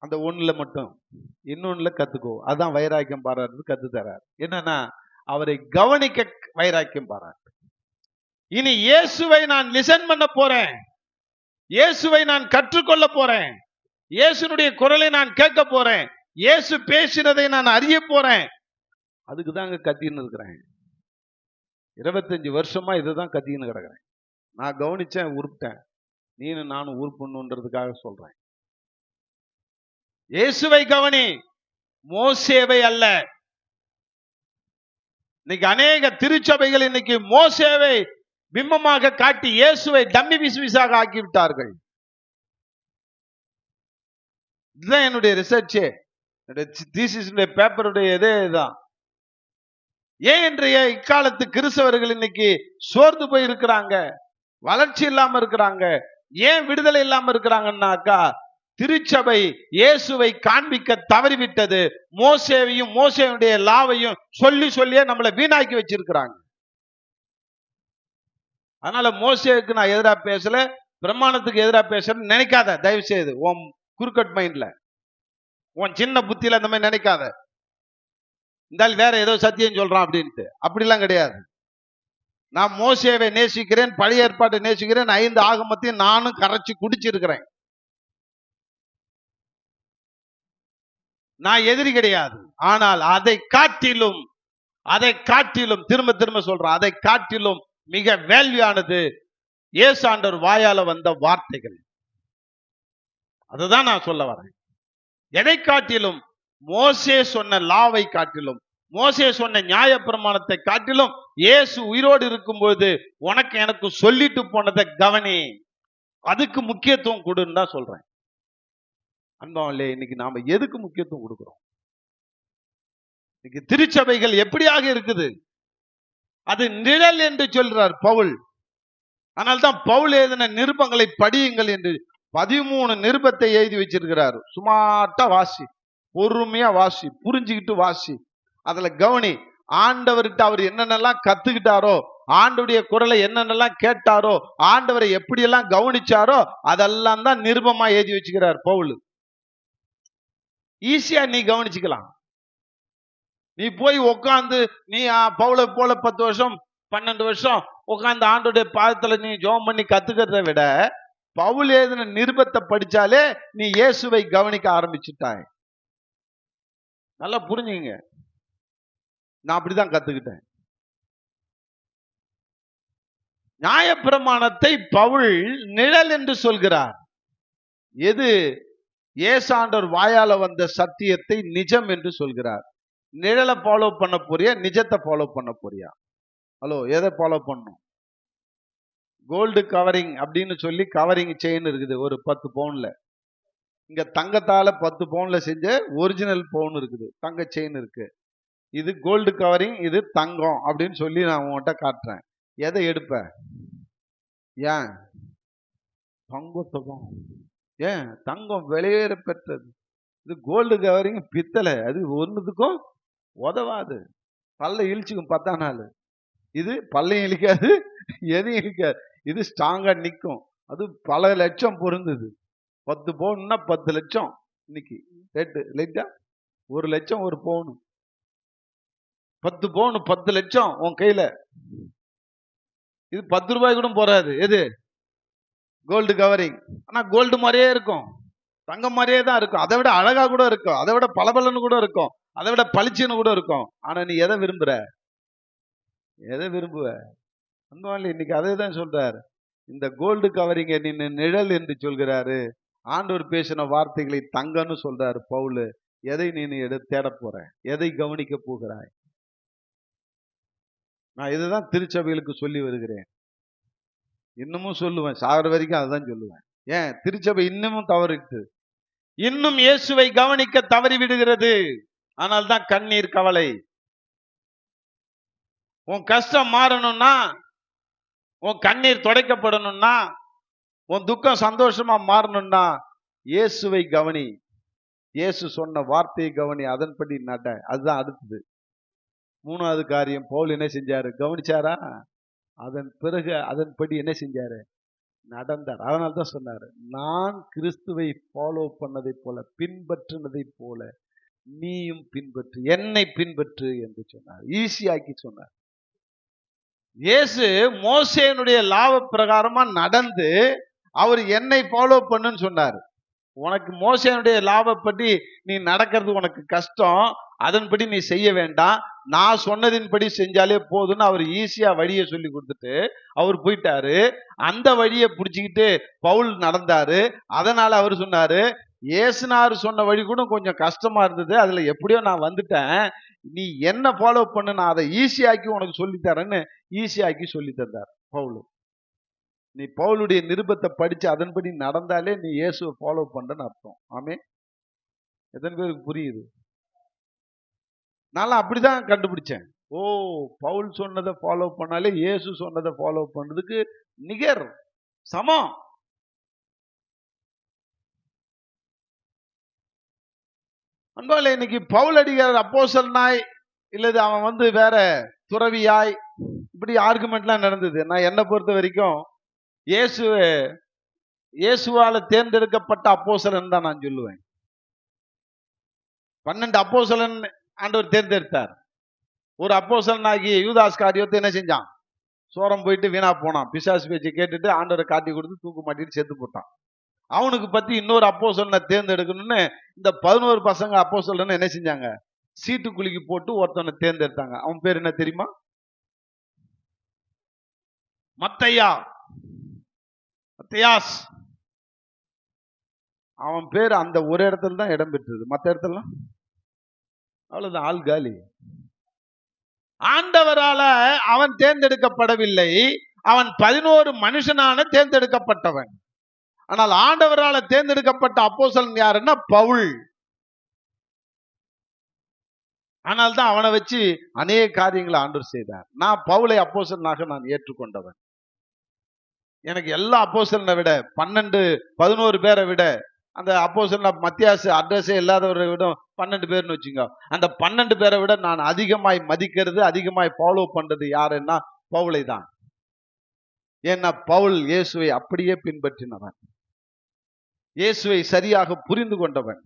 [SPEAKER 8] அந்த ஒண்ணுல மட்டும் இன்னொன்னுல கத்துக்கோ. அதான் வைராக்கியம் பாராட்டுறது கத்து தராரு. என்னன்னா அவரை கவனிக்க வைராக்கியம் பாராட்டு. இனி இயேசுவை நான் லிசன் பண்ண போறேன், இயேசுவை நான் கற்றுக்கொள்ள போறேன், இயேசுனுடைய குரலை நான் கேட்க போறேன், இயேசு பேசினதை நான் அறிய போறேன். அதுக்கு தாங்க கத்தின்னு இருக்கிறேன். 25 வருஷமா இதுதான் கத்தின்னு கிடக்குறேன். நான் கவனிச்சேன், உருப்பிட்டேன். நீனும் நானும் உருப்பண்ணுன்றதுக்காக சொல்றேன். இயேசுவை கவனி, மோசேவை அல்ல. இன்னைக்கு அநேக திருச்சபைகள் இன்னைக்கு மோசேவை பிம்பமாக காட்டி இயேசுவை டம்மி பிசுபிசாக ஆக்கி விட்டார்கள். இதுதான் என்னுடைய ரிசர்ச்சே, தீசிஸுடைய பேப்பருடைய இதே இதுதான். ஏன் இன்றைய இக்காலத்து கிறிஸ்தவர்கள் இன்னைக்கு சோர்ந்து போய் இருக்கிறாங்க, வளர்ச்சி இல்லாம இருக்கிறாங்க, ஏன் விடுதலை இல்லாம இருக்கிறாங்கன்னாக்கா, திருச்சபை இயேசுவை காண்பிக்க தவறிவிட்டது. மோசேவையும் மோசேவுடைய லாவையும் சொல்லி சொல்லியே நம்மளை வீணாக்கி வச்சிருக்கிறாங்க. அதனால மோசேவுக்கு நான் எதிராக பேசல, பிரமாணத்துக்கு எதிராக பேசுறேன்னு நினைக்காத தயவு செய்து. உன் குறுக்கட் மைண்ட்ல, உன் சின்ன புத்தியில அந்த மாதிரி நினைக்காத. இருந்தாலும் வேற ஏதோ சத்தியம் சொல்றான் அப்படின்ட்டு, அப்படிலாம் கிடையாது. நான் மோசேவை நேசிக்கிறேன், பழைய ஏற்பாட்டை நேசிக்கிறேன், 5 ஆகமத்தையும் நானும் கரைச்சி குடிச்சிருக்கிறேன். நான் எதிரி கிடையாது. ஆனால் அதை காட்டிலும் திரும்ப திரும்ப சொல்றேன், அதை காட்டிலும் மிக வேல்யூவானது இயேசு ஆண்டவர் வாயால வந்த வார்த்தைகள். அதுதான் நான் சொல்ல வரேன். எதை காட்டிலும்? மோசே சொன்ன லாவை காட்டிலும், மோசே சொன்ன நியாய பிரமாணத்தை காட்டிலும் இயேசு உயிரோடு இருக்கும்போது உனக்கு எனக்கு சொல்லிட்டு போனதை கவனி, அதுக்கு முக்கியத்துவம் கொடுன்னு தான் சொல்றேன். அன்பாவிலே, இன்னைக்கு நாம எதுக்கு முக்கியத்துவம் கொடுக்கிறோம்? இன்னைக்கு திருச்சபைகள் எப்படியாக இருக்குது? அது நிழல் என்று சொல்றார் பவுல். அதனால்தான் பவுல் எழுதின நிருபங்களை படியுங்கள் என்று 13 நிருபத்தை எழுதி வச்சிருக்கிறார். சுமாட்டா வாசி, பொறுமையா வாசி, புரிஞ்சுக்கிட்டு வாசி. அதுல கவனி, ஆண்டவர்கிட்ட அவர் என்னென்னலாம் கத்துக்கிட்டாரோ, ஆண்டவருடைய குரலை என்னென்னலாம் கேட்டாரோ, ஆண்டவரை எப்படியெல்லாம் கவனிச்சாரோ அதெல்லாம் தான் நிருபமா எழுதி வச்சுக்கிறார் பவுல். ஈஸியா நீ கவனிச்சுக்கலாம். நீ போய் உட்காந்து நீ பவுலை போல 10 வருஷம் 12 வருஷம் உட்காந்து ஆண்டோடைய பாதத்துல நீ ஜெபம் பண்ணி கத்துக்கிறத விட, பவுல் எழுதின நிருபத்தை படிச்சாலே நீ இயேசுவை கவனிக்க ஆரம்பிச்சுட்டாய். நல்லா புரிஞ்சுங்க. நான் அப்படிதான் கத்துக்கிட்டேன். நியாயப்பிரமாணத்தை பவுல் நிழல் என்று சொல்கிறார். எது? ஏசாண்டவர் வாயால வந்த சத்தியத்தை நிஜம் என்று சொல்கிறார். நிழலை ஃபாலோ பண்ண போறியா, நிஜத்தை ஃபாலோ பண்ண போறியா? ஹலோ, எதை ஃபாலோ பண்ணும்? கோல்டு கவரிங் அப்படின்னு சொல்லி கவரிங் செயின் இருக்குது ஒரு 10 பவுன்ல. இங்க தங்கத்தால 10 பவுன்ல செஞ்ச ஒரிஜினல் பவுன் இருக்குது, தங்க செயின் இருக்கு. இது கோல்டு கவரிங், இது தங்கம் அப்படின்னு சொல்லி நான் உன்கிட்ட காட்டுறேன். எதை எடுப்ப? ஏன் தங்கம்? ஏன் தங்கம் விலையேற பெற்றது. இது கோல்டு கவரிங் பித்தளை, அது ஒன்றுத்துக்கும் உதவாது, பல்ல இழிச்சுக்கும் 10 நாள். இது பல்லையும் இழிக்காது, எதையும் இழிக்காது. இது ஸ்ட்ராங்கா நிற்கும். அது பல லட்சம் பொருந்தது. 10 பவுன்னா 10 லட்சம். இன்னைக்கு ரேட்டு லைட்டா 1 லட்சம் ஒரு பவுனு. 10 பவுன் 10 லட்சம் உன் கையில. இது 10 ரூபாய் கூட போறாது. எது? Gold covering. ஆனா கோல்டு மாதிரியே இருக்கும், தங்கம் மாதிரியே தான் இருக்கும். அதை விட அழகா கூட இருக்கும், அதை விட பளபளன்னு கூட இருக்கும், அதை விட பளிச்சுன்னு கூட இருக்கும். ஆனா நீ எதை விரும்புற? எதை விரும்புவ? அன்பாலே இன்னைக்கு அதே தான் சொல்றாரு. இந்த கோல்டு கவரிங்க நீ நிழல் என்று சொல்கிறாரு. ஆண்டவர் பேசின வார்த்தைகளை தங்கன்னு சொல்றாரு பவுல். எதை நீ தேட போற? எதை கவனிக்க போகிறாய்? நான் இதுதான் திருச்சபைகளுக்கு சொல்லி வருகிறேன், இன்னமும் சொல்லுவேன், சாகிற வரைக்கும் அதுதான் சொல்லுவேன். ஏன் திருச்சபை இன்னமும் தவறிட்டு, இன்னும் இயேசுவை கவனிக்க தவறி விடுகிறது. ஆனால் தான் கண்ணீர், கவலை. உன் கஷ்டம் மாறணும்னா, உன் கண்ணீர் துடைக்கப்படணும்னா, உன் துக்கம் சந்தோஷமா மாறணும்னா இயேசுவை கவனி, இயேசு சொன்ன வார்த்தையை கவனி, அதன்படி நட. அதுதான் அடுத்தது. 3வது காரியம் பவுல் என்ன செஞ்சாரு? கவனிச்சாரா? அதன் பிறகு அதன்படி என்ன செஞ்சாரு? நடந்தார். அதனால தான் சொன்னாரு, நான் கிறிஸ்துவை ஃபாலோ பண்ணதை போல, பின்பற்றினதை போல நீயும் பின்பற்று, என்னை பின்பற்று என்று சொன்னார். ஈஸியாக்கி சொன்னார். இயேசு மோசேனுடைய லாப பிரகாரமா நடந்து அவர் என்னை ஃபாலோ பண்ணுன்னு சொன்னார். உனக்கு மோசேனுடைய லாபப்படி நீ நடக்கிறது உனக்கு கஷ்டம், அதன்படி நீ செய்ய வேண்டாம், நான் சொன்னதின்படி செஞ்சாலே போதுன்னு அவர் ஈஸியா வழியை சொல்லி கொடுத்துட்டு அவர் போயிட்டாரு. அந்த வழியை பிடிச்சிக்கிட்டு பவுல் நடந்தாரு. அதனால அவர் சொன்னாரு, இயேசுனார் சொன்ன வழி கூட கொஞ்சம் கஷ்டமா இருந்தது, அதுல எப்படியோ நான் வந்துட்டேன், நீ என்ன ஃபாலோ பண்ணு, நான் அதை ஈஸியாக்கி உனக்கு சொல்லித்தரேன்னு ஈஸியாக்கி சொல்லி தந்தார் பவுல். நீ பவுலுடைய நிருபத்தை படிச்சு அதன்படி நடந்தாலே நீ இயேசுவை ஃபாலோ பண்றன்னு அர்த்தம். ஆமே, எத்தனை பேருக்கு புரியுது? நான் அப்படிதான் கண்டுபிடிச்சேன். ஓ, பவுல் சொன்னதை ஃபாலோ பண்ணாலே இயேசு சொன்னதை ஃபாலோ பண்றதுக்கு நிகர், சமம். அன்பாலே இன்னைக்கு பவுல் அடிகார் அப்போஸ்தலனாய் இல்லது அவன் வேற துறவியாய் இப்படி ஆர்குமெண்ட்லாம் நடந்தது. நான் என்னை பொறுத்த வரைக்கும் இயேசுவால தேர்ந்தெடுக்கப்பட்ட அப்போஸ்தலன் தான் நான் சொல்லுவேன். 12 அப்போஸ்தலன் ஆண்டவர் தேர்ந்தெடுத்தார். ஒரு அப்போஸ்தலனாகிய யூதாஸ் காரியோத்தை என்ன செஞ்சான்? சோரம் போயிட்டு வீணா போனான். பிசாசு பேச்சை கேட்டுட்டு ஆண்டவரை காட்டி கொடுத்து தூக்கு மாட்டிட்டு செத்து போட்டான். அவனுக்கு பத்தி இன்னொரு அப்போஸ்தலனை தேர்ந்தெடுக்கணும்னு இந்த 11 பசங்க அப்போஸ்தலன் என்ன செஞ்சாங்க? சீட்டு குலுக்கி போட்டு ஒருத்தனை தேர்ந்தெடுத்தாங்க. அவன் பேர் என்ன தெரியுமா? மத்தேயாஸ். அவன் பேர் அந்த ஒரு இடத்துல தான் இடம் பெற்றது, மற்ற இடத்துல அவ்வளவுதான், ஆள் காலி. ஆண்டவரால அவன் தேர்ந்தெடுக்கப்படவில்லை, அவன் 11 மனுஷனான தேர்ந்தெடுக்கப்பட்டவன். ஆனால் ஆண்டவரால தேர்ந்தெடுக்கப்பட்ட அப்போஸ்தலன் யாருன்னா பவுல். ஆனால் தான் அவனை வச்சு அநேக காரியங்களை ஆண்டவர் செய்தார். நான் பவுலை அப்போஸ்தலனாக நான் ஏற்றுக்கொண்டவன். எனக்கு எல்லா அப்போஸ்தலனை விட 11 பேரை விட அந்த அப்போஸ்தலன் மத்தியாசு அட்ரஸே இல்லாதவரை விட 12 பேர்னு வச்சுங்க, அந்த 12 பேரை விட நான் அதிகமாய் மதிக்கிறது, அதிகமாய் ஃபாலோ பண்றது யாருன்னா பவுலை தான். ஏன்னா பவுல் இயேசுவை அப்படியே பின்பற்றினவன், இயேசுவை சரியாக புரிந்து கொண்டவன்.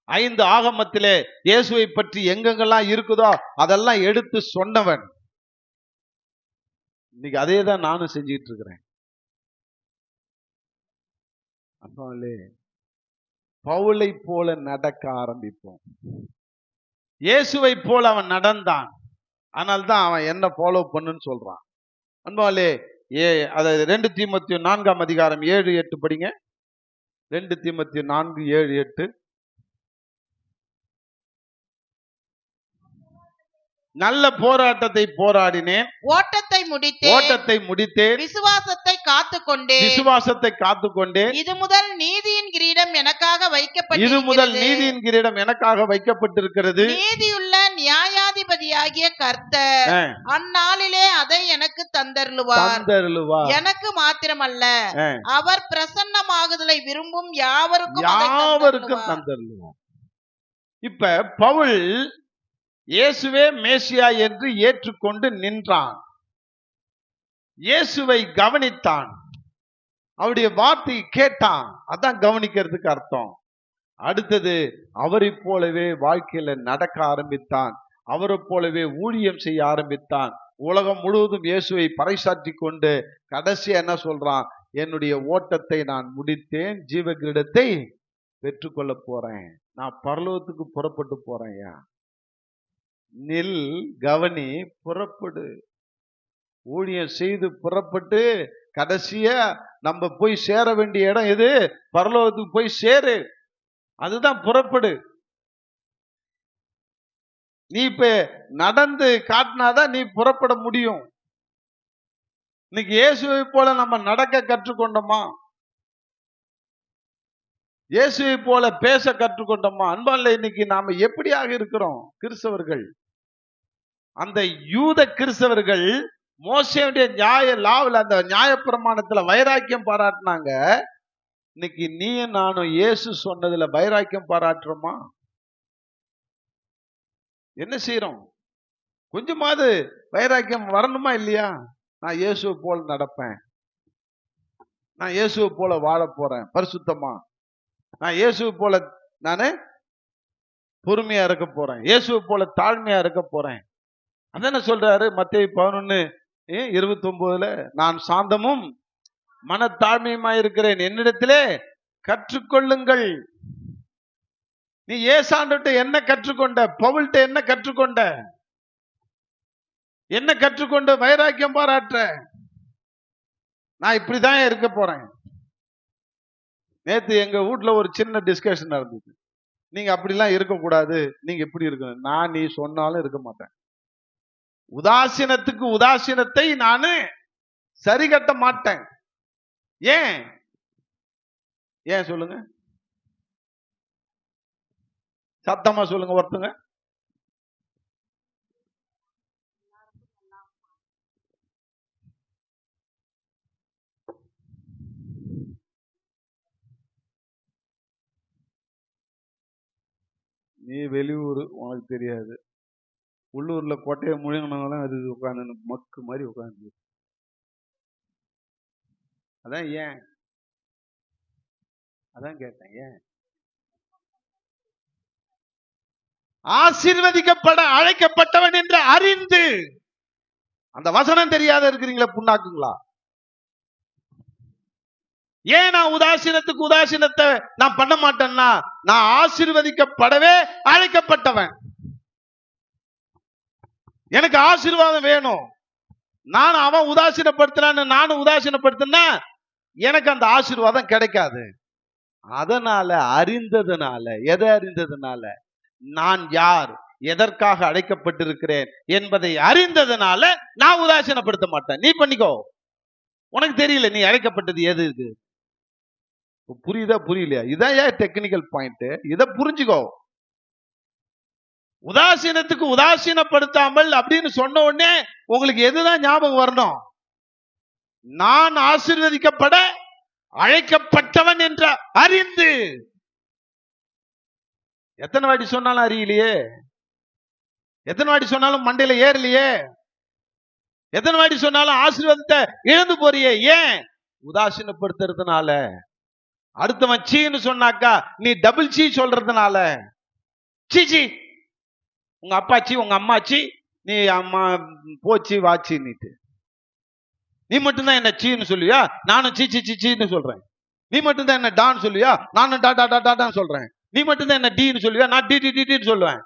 [SPEAKER 8] 5 ஆகமத்திலே இயேசுவை பற்றி எங்கெங்கெல்லாம் இருக்குதோ அதெல்லாம் எடுத்து சொன்னவன். இன்னைக்கு அதே தான் நானும் செஞ்சுட்டு இருக்கிறேன். பவுலை போல நடக்க ஆரம்பிப்போம். இயேசுவை போல அவன் நடந்தான், ஆனால் தான் அவன் என்ன ஃபாலோ பண்ணுன்னு சொல்றான். அன்பாலே, அதை 2 தீமோத்தேயு 4ஆம் அதிகாரம் 7-8 படிங்க. 2 தீமோத்தேயு 4:7-8. நல்ல போராட்டத்தை போராடினேன்,
[SPEAKER 9] ஓட்டத்தை
[SPEAKER 8] முடித்தேன்,
[SPEAKER 9] விசுவாசத்தை காத்துக்கொண்டேன்.
[SPEAKER 8] விசுவாசத்தை காத்துக்கொண்டேன்.
[SPEAKER 9] இது முதல் நீதியின் கிரீடம் எனக்காக
[SPEAKER 8] வைக்கப்பட்டிருக்கிறது.
[SPEAKER 9] நீதியுள்ள நியாயாதிபதியாகிய கர்த்தர் அந்நாளிலே அதை எனக்கு தந்தருளுவார். எனக்கு மாத்திரமல்ல, அவர் பிரசன்னமாகுதலை விரும்பும் யாவருக்கும்
[SPEAKER 8] தந்தருளுவார். இப்ப பவுல் இயேசுவே மேசியா என்று ஏற்றுக்கொண்டு நின்றான். இயேசுவை கவனித்தான், அவருடைய வார்த்தை கேட்டான். அதான் கவனிக்கிறதுக்கு அர்த்தம். அடுத்தது அவரை போலவே வாழ்க்கையில நடக்க ஆரம்பித்தான், அவரை போலவே ஊழியம் செய்ய ஆரம்பித்தான். உலகம் முழுவதும் இயேசுவை பறைசாற்றி கொண்டு கடைசியா என்ன சொல்றான்? என்னுடைய ஓட்டத்தை நான் முடித்தேன், ஜீவ கிரீடத்தை பெற்றுக்கொள்ள போறேன், நான் பரலோகத்துக்கு புறப்பட்டு போறேன்யா. நில், கவனி, புறப்படு. ஊழியம் செய்து புறப்பட்டு கடைசியா நம்ம போய் சேர வேண்டிய இடம் எது? பரலோகத்துக்கு போய் சேரு. அதுதான் புறப்படு. நீ இப்ப நடந்து காட்டினாதான் நீ புறப்பட முடியும். இன்னைக்கு இயேசுவை போல நம்ம நடக்க கற்றுக்கொண்டோமா? இயேசுவை போல பேச கற்றுக்கொண்டோமா? அன்பால இன்னைக்கு நாம எப்படியாக இருக்கிறோம் கிறிஸ்தவர்கள்? அந்த யூத கிறிஸ்தவர்கள் மோசேயுடைய அந்த நியாயப்பிரமாணத்துல வைராக்கியம் பாராட்டினாங்க. இன்னைக்கு நீயும் நானும் இயேசு சொன்னதுல வைராக்கியம் பாராட்டுறோமா? என்ன செய்யறோம்? கொஞ்சமாவது வைராக்கியம் வரணுமா இல்லையா? நான் இயேசுவை போல நடப்பேன், நான் இயேசுவை போல வாழ போறேன் பரிசுத்தமா, நான் இயேசுவை போல நானு பொறுமையா இருக்க போறேன், இயேசுவை போல தாழ்மையா இருக்க போறேன். அதான சொல்றாரு மத்தேயு 11:29, நான் சாந்தமும் மனத்தாழ்மையுமா இருக்கிறேன், என்னிடத்திலே கற்றுக்கொள்ளுங்கள். நீ ஏசாண்டுட்ட என்ன கற்றுக்கொண்ட? பவுல்ட்ட என்ன கற்றுக்கொண்ட? என்ன கற்றுக்கொண்ட? வைராக்கியம் பாராட்டுற. நான் இப்படிதான் இருக்க போறேன். நேத்து எங்க வீட்டுல ஒரு சின்ன டிஸ்கஷன் நடந்தது. நீங்க அப்படிலாம் இருக்கக்கூடாது, நீங்க இப்படி இருக்கணும். நான் நீ சொன்னாலும் இருக்க மாட்டேன். உதாசீனத்துக்கு உதாசீனத்தை நானு சரி கட்ட மாட்டேன். ஏன் ஏன் சொல்லுங்க, சத்தமா சொல்லுங்க ஒருத்தங்க. நீ வெளியூர், உனக்கு தெரியாது. உள்ளூர்ல கோட்டையை முழுங்கினவங்களாம் அது உட்காந்து மக்கு மாதிரி உட்காந்து. அதான் ஏன், அதான் கேட்டேன் ஏன். ஆசீர்வதிக்கப்பட அழைக்கப்பட்டவன் என்று அறிந்து, அந்த வசனம் தெரியாத இருக்கிறீங்களா புண்ணாக்குங்களா? ஏன் நான் உதாசீனத்துக்கு உதாசீனத்தை நான் பண்ண மாட்டேன்னா, நான் ஆசீர்வதிக்கப்படவே அழைக்கப்பட்டவன். எனக்கு ஆசீர்வாதம் வேணும். நான் அவன் உதாசீனப்படுத்தினான்னு நானும் உதாசீனப்படுத்தினா எனக்கு அந்த ஆசீர்வாதம் கிடைக்காது. அதனால அறிந்ததுனால, எதை அறிந்ததுனால? நான் யார், எதற்காக அழைக்கப்பட்டிருக்கிறேன் என்பதை அறிந்ததுனால நான் உதாசீனப்படுத்த மாட்டேன். நீ பண்ணிக்கோ, உனக்கு தெரியல நீ அழைக்கப்பட்டது எது இருக்கு. புரியுதா புரியலையா? இதான் ஏன் டெக்னிக்கல் பாயிண்ட். இதை புரிஞ்சுக்கோ. உதாசீனத்துக்கு உதாசீனப்படுத்தாமல் அப்படின்னு சொன்ன உடனே உங்களுக்கு எதுதான் ஞாபகம் வரணும்? நான் ஆசீர்வதிக்கப்பட அழைக்கப்பட்டவன் என்ற அறிந்து. எத்தனை வாட்டி சொன்னாலும் அறியலையே, எத்தனை வாட்டி சொன்னாலும் மண்டையில ஏறலையே, எத்தனை வாட்டி சொன்னாலும் ஆசீர்வாதத்தை இழந்து போறியே. ஏன்? உதாசீனப்படுத்துறதுனால. அடுத்தவன் சீன்னு சொன்னாக்கா நீ டபுள் சீ சொல்றதுனால. சீச்சி, உங்க அப்பாச்சி உங்க அம்மாச்சி, நீ அம்மா போச்சு வாச்சி, நீ மட்டும்தான் என்ன சீன்னு சொல்லுவியா, நானும் சீச்சி சீச்சின்னு சொல்றேன். நீ மட்டும்தான் என்ன டான்னு சொல்லுவியா, நானும் டா டா டா டான்னு சொல்றேன். நீ மட்டும்தான் என்ன டீன்னு சொல்லுவியா, நான் டி டி டின்னு சொல்லுவேன்.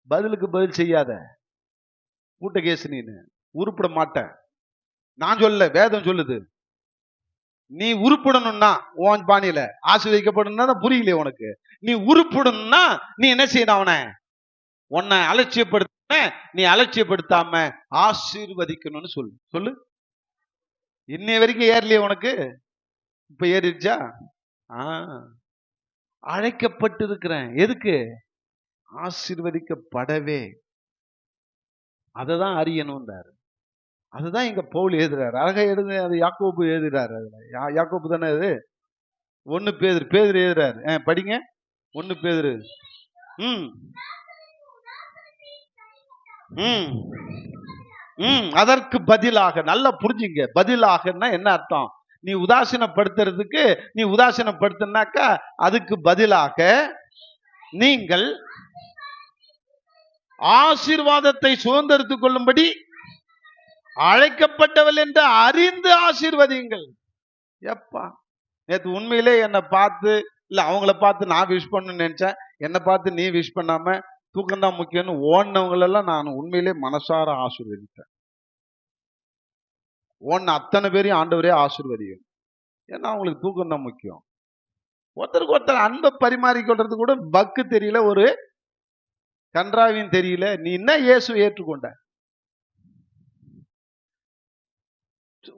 [SPEAKER 8] பதிலுக்கு பதில் செய்யாத கூட்ட கேஸ், நீனு உருப்பிட மாட்டேன். நான் சொல்ல, வேதம் சொல்லுது. நீ உருப்பிடணும்னா உன் பாணியில ஆசீர்வதிக்கப்படணும்னா புரியலையே உனக்கு. நீ உருப்பிடணும்னா நீ என்ன செய்யணும்? அவனை உன்னை அலட்சியப்படுத்த நீ அலட்சியப்படுத்தாம ஆசீர்வதிக்கணும்னு சொல்லு. சொல்லு. இன்னைய வரைக்கும் ஏறலையே உனக்கு? இப்ப ஏறிடுச்சா? அழைக்கப்பட்டு இருக்கிறேன். எதுக்கு? ஆசீர்வதிக்கப்படவே. அததான் அறியணும்ன்றாரு. அதுதான் இங்க பவுல் எழுதுறாரு. அழகா எழுது. அது யாக்கோபு எழுதுறாரு. அதுல யாக்கோபு தானே அது. 1 பேதுரு எழுதுறாரு. படிங்க. 1 பேதுரு. அதற்கு பதிலாக, நல்லா புரிஞ்சுங்க. பதிலாகன்னா என்ன அர்த்தம்? நீ உதாசீனப்படுத்துறதுக்கு, நீ உதாசீனப்படுத்தினாக்கா அதுக்கு பதிலாக நீங்கள் ஆசீர்வாதத்தை சுதந்திரத்துக் கொள்ளும்படி அழைக்கப்பட்டவள் என்று அறிந்து ஆசீர்வதியுங்கள். எப்பா நேத்து உண்மையிலே என்னை பார்த்து, இல்ல அவங்கள பார்த்து நான் விஷ் பண்ணணும்னு நினைச்சேன், என்னை பார்த்து நீ விஷ் பண்ணாம தூக்கம் தான் முக்கியம்னு ஓடினவங்களெல்லாம் நான் உண்மையிலே மனசார ஆசீர்வதித்தேன். ஓடின அத்தனை பேரையும் ஆண்டவரே ஆசீர்வதியும். ஏன்னா அவங்களுக்கு தூக்கம் தான் முக்கியம். ஒருத்தருக்கு ஒருத்தர் அன்பை பரிமாறிக்கொள்றது கூட பக்கு தெரியல, ஒரு கன்றாவியும் தெரியல. நீ என்ன இயேசு ஏற்றுக்கொண்ட?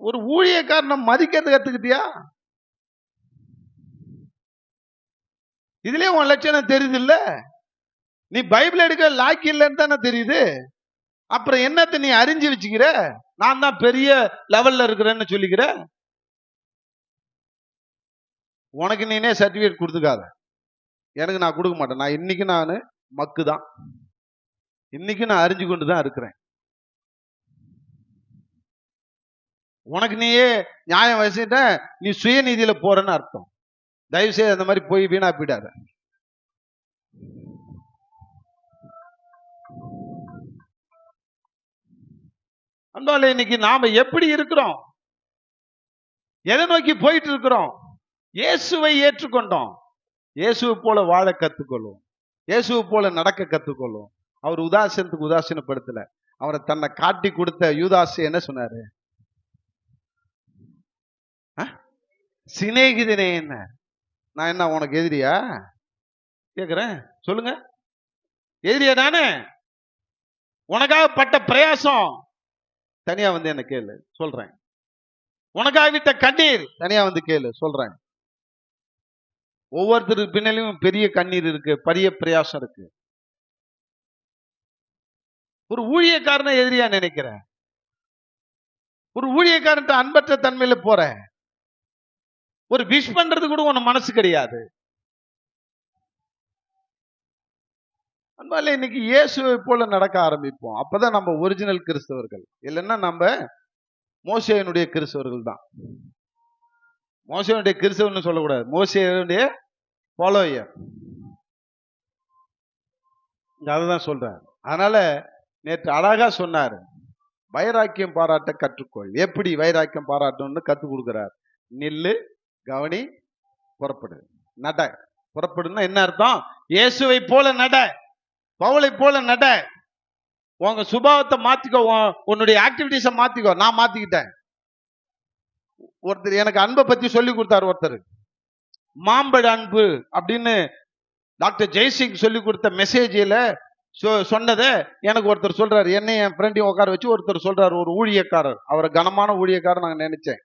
[SPEAKER 8] ஒரு ஊழியக்காரனை மதிக்கிறது கத்துக்கிட்டியா? இதுலயே உன் லட்சணம் தெரியுது இல்ல? நீ பைபிள் எடுக்க லாக்கி இல்லைன்னு தானே தெரியுது. அப்புறம் என்னத்தை நீ அறிஞ்சு வச்சுக்கிற? நான் தான் பெரிய லெவல்ல இருக்கிறேன்னு சொல்லிக்கிற. உனக்கு நீனே சர்டிபிகேட் கொடுத்துக்காத. எனக்கு நான் கொடுக்க மாட்டேன். நான் இன்னைக்கு நான் மக்கு தான். இன்னைக்கு நான் அறிஞ்சு கொண்டு தான் இருக்கிறேன். உனக்கு நீயே நியாயம் வச்சுட்ட, நீ சுயநீதியில போறன்னு அர்த்தம். தயவு செய்து அந்த மாதிரி போய் வீணா போயிடாத. அதனால இன்னைக்கு நாம எப்படி இருக்கிறோம்? எதை நோக்கி போயிட்டு இருக்கிறோம்? இயேசுவை ஏற்றுக்கொண்டோம். இயேசுவை போல வாழ கத்துக்கொள்ளும். இயேசுவை போல நடக்க கத்துக்கொள்ளும். அவர் உதாசீனத்துக்கு உதாசீனப்படுத்தல. அவரை தன்னை காட்டி கொடுத்த யூதாசு என்ன சொன்னாரு? சிநேகிதனே. என்ன நான் என்ன உனக்கு எதிரியா கேக்குறேன்? சொல்லுங்க. எதிரியா தானே? உனக்காக பட்ட பிரயாசம் தனியா வந்து என்ன கேளு, சொல்றேன். உனக்காக விட்ட கண்ணீர் தனியா வந்து கேளு, சொல்றேன். ஒவ்வொருத்தருக்கு பின்னாலையும் பெரிய கண்ணீர் இருக்கு, பெரிய பிரயாசம் இருக்கு. ஒரு ஊழியக்காரனை எதிரியா நினைக்கிற, ஒரு ஊழியக்காரன் அன்பற்ற தன்மையில போற, ஒரு விஷ் பண்றது கூட உன மனசு கிடையாது. அதனால இன்னைக்கு இயேசுவை போல நடக்க ஆரம்பிப்போம். அப்பதான் நம்ம ஒரிஜினல் கிறிஸ்தவர்கள். இல்லைன்னா நம்ம மோசேயினுடைய கிறிஸ்தவர்கள் தான். மோசேயினுடைய கிறிஸ்தவர்னு சொல்லக்கூடாது, மோசேயினுடைய ஃபாலோயர். அதுதான் சொல்றாரு. அதனால நேற்று அழகா சொன்னாரு, வைராக்கியம் பாராட்ட கற்றுக்கொள். எப்படி வைராக்கியம் பாராட்டணும்னு கற்றுக் கொடுக்கிறார். நில்லு, கவனி, புறப்படு, நட. புறப்படுன்னா என்ன அர்த்தம்? இயேசுவை போல நட, பவுலை போல நட. உங்க சுபாவத்தை மாத்திக்கோ, உன்னுடைய ஆக்டிவிட்டிஸை மாத்திக்கோ. நான் மாத்திக்கிட்டேன். ஒருத்தர் எனக்கு அன்பை பத்தி சொல்லி கொடுத்தாரு. ஒருத்தர் மாம்பழ அன்பு அப்படின்னு டாக்டர் ஜெய்சிங் சொல்லி கொடுத்த மெசேஜில் சொன்னதை எனக்கு ஒருத்தர் சொல்றாரு. என்னை என் ஃப்ரெண்டையும் உட்கார வச்சு ஒருத்தர் சொல்றாரு, ஒரு ஊழியக்காரர். அவரை கனமான ஊழியக்காரர் நாங்கள் நினைச்சேன்.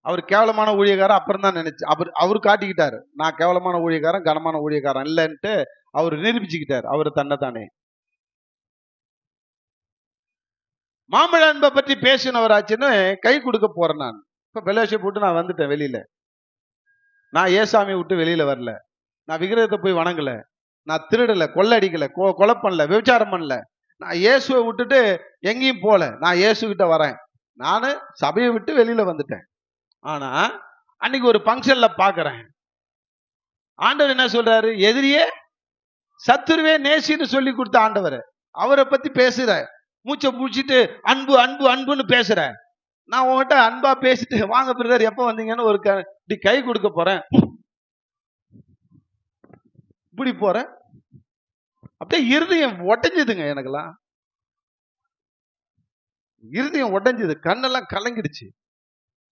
[SPEAKER 8] அவர் கேவலமான ஊழியக்காரன் அப்புறம் தான் நினைச்சு அவர் காட்டிக்கிட்டாரு. நான் கேவலமான ஊழியக்காரன், கனமான ஊழியக்காரன் இல்லைன்ட்டு அவர் நிரூபிச்சுக்கிட்டார் அவர் தன்னைத்தானே. மாம்பழ அன்பை பற்றி பேசினவராச்சுன்னு கை கொடுக்க போறேன். நான் இப்ப பெலோஷிப் விட்டு நான் வந்துட்டேன் வெளியில. நான் ஏசாமியை விட்டு வெளியில வரல. நான் விக்கிரகத்தை போய் வணங்கல. நான் திருடல, கொள்ளடிக்கல, கொலை பண்ணல, விபச்சாரம் பண்ணல. நான் இயேசுவை விட்டுட்டு எங்கேயும் போல. நான் இயேசு கிட்ட வரேன். நானு சபையை விட்டு வெளியில வந்துட்டேன். ஆனா அன்னைக்கு ஒரு பங்கன்ல பாக்குறேன், ஆண்டவர் என்ன சொல்றாரு? எதிரியே சத்துருவே நேசின்னு சொல்லி கொடுத்த ஆண்டவர். அவரை பத்தி பேசுற, மூச்சை முடிச்சிட்டு அன்பு அன்பு அன்புன்னு பேசுற. நான் உங்ககிட்ட அன்பா பேசிட்டு வாங்க பிரதர் எப்ப வந்தீங்கன்னு ஒரு இப்படி கை கொடுக்க போறேன், இப்படி போறேன். அப்படியே இருதயம் உடைஞ்சதுங்க. எனக்கெல்லாம் இருதயம் உடைஞ்சது, கண்ணெல்லாம் கலங்கிடுச்சு.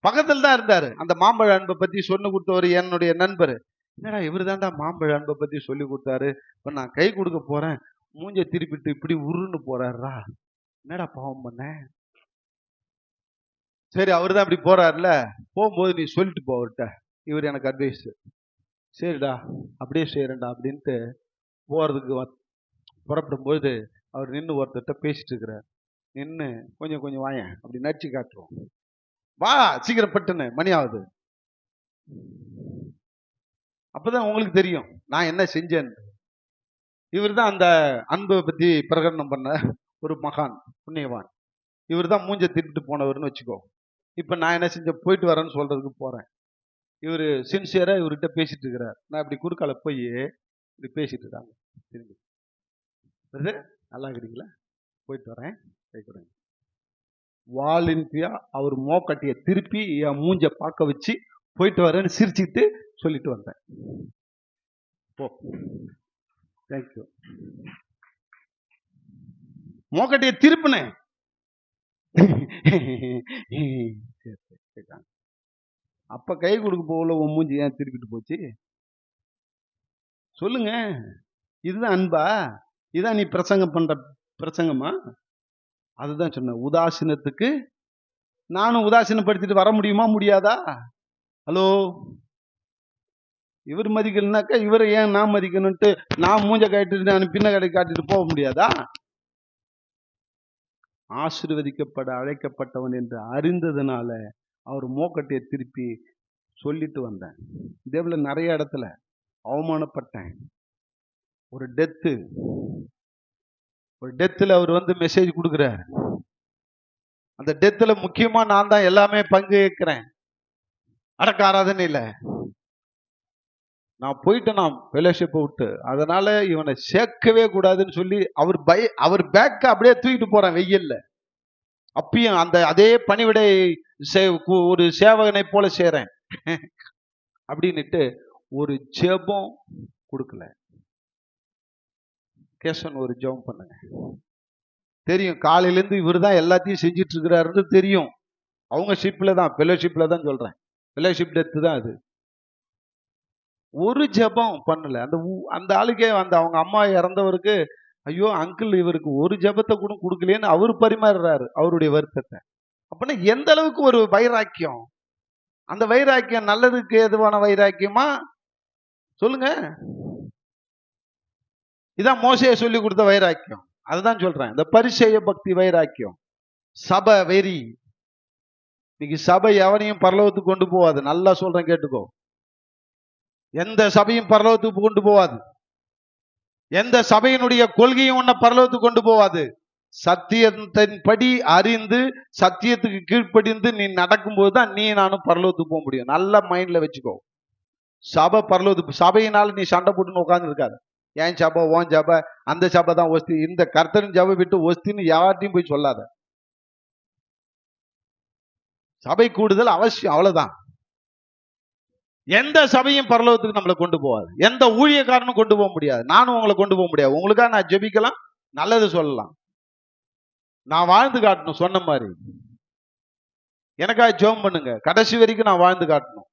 [SPEAKER 8] பக்கத்தில் தான் இருந்தாரு. அந்த மாம்பழ அன்பை பத்தி சொல்லி கொடுத்தவர் என்னுடைய நண்பர். என்னடா இவரு தான்டா மாம்பழ அன்பை பத்தி சொல்லி கொடுத்தாரு. இப்ப நான் கை கொடுக்க போறேன், மூஞ்ச திருப்பிட்டு இப்படி உருன்னு போறாருடா, என்னடா பாவம் பண்ண? சரி, அவரு தான் இப்படி போறாருல, போகும்போது நீ சொல்லிட்டு போ அவர்கிட்ட, இவர் எனக்கு அட்வைஸ். சரிடா அப்படியே செய்யறேன்டா அப்படின்ட்டு போறதுக்கு புறப்படும் பொழுது அவர் நின்று ஒருத்தர்கிட்ட பேசிட்டு இருக்கிறார். நின்று கொஞ்சம் கொஞ்சம் வாயேன் அப்படி நடிச்சு காட்டுறோம். வா சீக்கிரம் பட்டுன்னு, மணி ஆகுது. அப்பதான் உங்களுக்கு தெரியும் நான் என்ன செஞ்சேன். இவர் தான் அந்த அன்பை பத்தி பிரகடனம் பண்ண ஒரு மகான், புண்ணியவான். இவர் தான் மூஞ்ச திருப்பிட்டு போனவர்னு வச்சுக்கோ. இப்ப நான் என்ன செஞ்சேன், போயிட்டு வரேன்னு சொல்றதுக்கு போறேன். இவர் சின்சியரா இவர்கிட்ட பேசிட்டு இருக்கிறார். நான் இப்படி குறுக்கால போய் இப்படி பேசிட்டு இருக்காங்க. திரும்பி நல்லா இருக்கிறீங்களா, போயிட்டு வரேன் கேட்குறேன். வாலண்டியா அவர் மோக்கட்டியை திருப்பி என் மூஞ்ச பார்க்க வச்சு போயிட்டு வரேன்னு சிரிச்சுக்கிட்டு சொல்லிட்டு வந்தேன். போ, தேங்க்யூ. மோக்கட்டியை திருப்பினேன். அப்ப கை கொடுக்க போகல, உன் மூஞ்சி ஏன் திருப்பிட்டு போச்சு சொல்லுங்க. இதுதான் அன்பா? இதான் நீ பிரசங்கம் பண்ற பிரசங்கமா? அதுதான் சொன்ன. உதாசீனத்துக்கு நானும் உதாசீனப்படுத்திட்டு வர முடியுமா, முடியாதா? ஹலோ, இவர் மதிக்கணும்னாக்கா இவரை ஏன் நான் மதிக்கணும்ட்டு நான் மூஞ்ச காட்டிட்டு நான் பின்ன கடை காட்டிட்டு போக முடியாதா? ஆசீர்வதிக்கப்பட அழைக்கப்பட்டவன் என்று அறிந்ததுனால அவர் மோக்கட்டையை திருப்பி சொல்லிட்டு வந்தேன். இதேபோல நிறைய இடத்துல அவமானப்பட்டேன். ஒரு டெத்துல அவர் வந்து மெசேஜ் கொடுக்குறாரு. அந்த டெத்துல முக்கியமா நான் தான் எல்லாமே பங்கு ஏற்கிறேன். அடக்க ஆராதனையில நான் போயிட்டேன், நான் ஃபெலோஷிப்பை விட்டு. அதனால இவனை சேர்க்கவே கூடாதுன்னு சொல்லி அவர் பேக்க அப்படியே தூக்கிட்டு போறேன் வெயில்ல. அப்பயும் அந்த அதே பணிவிடை ஒரு சேவகனை போல செய்றேன் அப்படின்னுட்டு ஒரு ஜெபம் கொடுக்கல. கேசவன் ஒரு ஜெபம் பண்ணுங்க. தெரியும் காலையிலேருந்து இவர் தான் எல்லாத்தையும் செஞ்சிட்டு இருக்கிறாருன்னு தெரியும். அவங்க ஷிப்ல தான், ஃபெலோஷிப்ல தான் சொல்றேன். ஃபெலோஷிப் டெத்து தான் அது. ஒரு ஜெபம் பண்ணல. அந்த ஆளுக்கே அவங்க அம்மா இறந்தவருக்கு, ஐயோ அங்கிள் இவருக்கு ஒரு ஜெபத்தை கூட கொடுக்கலேன்னு அவர் பரிமாறுறாரு அவருடைய வருத்தத்தை. அப்படின்னா எந்த அளவுக்கு ஒரு வைராக்கியம். அந்த வைராக்கியம் நல்லதுக்கு எதுவான வைராக்கியமா சொல்லுங்க. இதான் மோசையை சொல்லி கொடுத்த வைராக்கியம். அதுதான் சொல்றேன், இந்த பரிசேய பக்தி வைராக்கியம். சபை வெறி. இன்னைக்கு சபை எவனையும் பரலோகத்துக்கு கொண்டு போவாது. நல்லா சொல்றேன் கேட்டுக்கோ. எந்த சபையும் பரலோகத்துக்கு கொண்டு போவாது. எந்த சபையினுடைய கொள்கையும் உன்னை பரலோகத்துக்கு கொண்டு போவாது. சத்தியத்தின்படி அறிந்து சத்தியத்துக்கு கீழ்ப்படிந்து நீ நடக்கும்போது தான் நீ நானும் பரலோகத்துக்கு போக முடியும். நல்ல மைண்ட்ல வச்சுக்கோ. சபை பரலோகத்துக்கு, சபையினால நீ சண்டை போட்டுன்னு உட்கார்ந்து இருக்காது. ஏன் சபை, ஓன் சபை, அந்த சபை தான் ஒஸ்தி, இந்த கர்த்தரின் சபை விட்டு ஒஸ்தின்னு யார்ட்டையும் போய் சொல்லாத. சபை கூடுதல் அவசியம், அவ்வளவுதான். எந்த சபையும் பரலோகத்துக்கு நம்மளை கொண்டு போகாது. எந்த ஊழியக்காரனும் கொண்டு போக முடியாது. நானும் உங்களை கொண்டு போக முடியாது. உங்களுக்காக நான் ஜெபிக்கலாம், நல்லது சொல்லலாம், நான் வாழ்ந்து காட்டணும். சொன்ன மாதிரி எனக்காக ஜெபம் பண்ணுங்க. கடைசி வரைக்கும் நான் வாழ்ந்து காட்டணும்.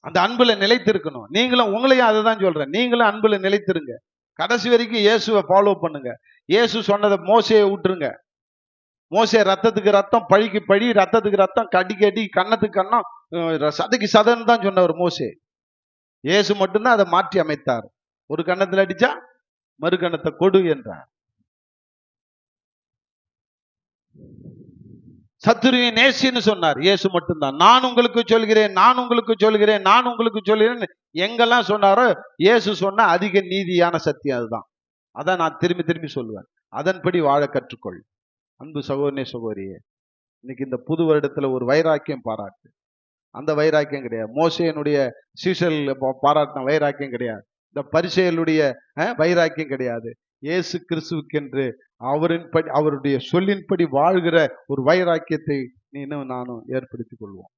[SPEAKER 8] அந்த அன்புல நிலைத்திருக்கணும். நீங்களும் உங்களையும் அதை தான் சொல்றேன். நீங்களும் அன்புல நிலைத்திருங்க. கடைசி வரைக்கும் இயேசுவை ஃபாலோ பண்ணுங்க. இயேசு சொன்னதை மோசையை விட்டுருங்க. மோசே ரத்தத்துக்கு ரத்தம், பழிக்கு பழி, ரத்தத்துக்கு ரத்தம், கடிக்கு அடி, கன்னத்துக்கு கன்னம், சதைக்கு சதன்னு தான் சொன்னவர் மோசே. இயேசு மட்டும்தான் அதை மாற்றி அமைத்தார். ஒரு கன்னத்தில் அடிச்சா மறு கன்னத்தை கொடு என்றார். சத்துருவை நேசின்னு சொன்னார். இயேசு மட்டும்தான். நான் உங்களுக்கு சொல்கிறேன், நான் உங்களுக்கு சொல்கிறேன், நான் உங்களுக்கு சொல்கிறேன் எங்கெல்லாம் சொன்னாரோ இயேசு சொன்ன அதிக நீதியான சத்தியம் அதுதான். அதான் நான் திரும்பி திரும்பி சொல்லுவேன். அதன்படி வாழ கற்றுக்கொள். அன்பு சகோதரனே, சகோதரியே, இன்னைக்கு இந்த புது வருடத்துல ஒரு வைராக்கியம் பாராட்டு. அந்த வைராக்கியம் கிடையாது. மோசேனுடைய சீசல் பாராட்டின வைராக்கியம் கிடையாது. இந்த பரிசேயலுடைய வைராக்கியம் கிடையாது. இயேசு கிறிஸ்துவுக்கென்று அவரின்படி, அவருடைய சொல்லின்படி வாழ்கிற ஒரு வைராக்கியத்தை நீனும் நானும் ஏற்படுத்திக் கொள்வோம்.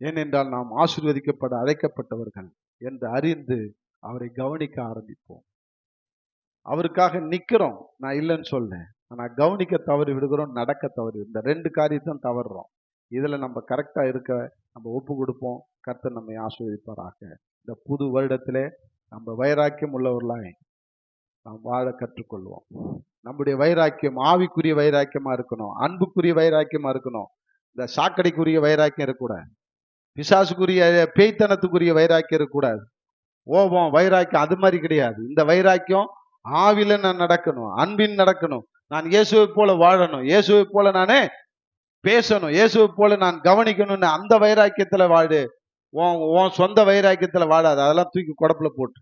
[SPEAKER 8] ஏனென்றால் நாம் ஆசீர்வதிக்கப்பட அழைக்கப்பட்டவர்கள் என்று அறிந்து அவரை கவனிக்க ஆரம்பிப்போம். அவருக்காக நிக்கிறோம், நான் இல்லைன்னு சொல்றேன். ஆனா கவனிக்க தவறி விடுகிறோம், நடக்க தவறி, இந்த ரெண்டு காரியத்தையும் தவறுறோம். இதுல நம்ம கரெக்டா இருக்க நம்ம ஒப்பு கொடுப்போம். கர்த்தர் நம்மை ஆசீர்வதிப்பாராக. இந்த புது வருடத்திலே நம்ம வைராக்கியம் உள்ளவர்களாய் நாம் வாழ கற்றுக்கொள்வோம். நம்முடைய வைராக்கியம் ஆவிக்குரிய வைராக்கியமா இருக்கணும், அன்புக்குரிய வைராக்கியமா இருக்கணும். இந்த சாக்கடைக்குரிய வைராக்கியம் இருக்கக்கூடாது, பிசாசுக்குரிய பேய்த்தனத்துக்குரிய வைராக்கியம் இருக்கக்கூடாது. கோபம் வைராக்கியம் அது மாதிரி கிடையாது. இந்த வைராக்கியம் ஆவில நான் நடக்கணும், அன்பின் நடக்கணும். நான் இயேசுவை போல வாழணும், இயேசுவை போல நானே பேசணும், இயேசுவை போல நான் கவனிக்கணும்னு அந்த வைராக்கியத்துல வாழு. உன் சொந்த வைராக்கியத்துல வாழாது. அதெல்லாம் தூக்கி குடப்புல போட்டு,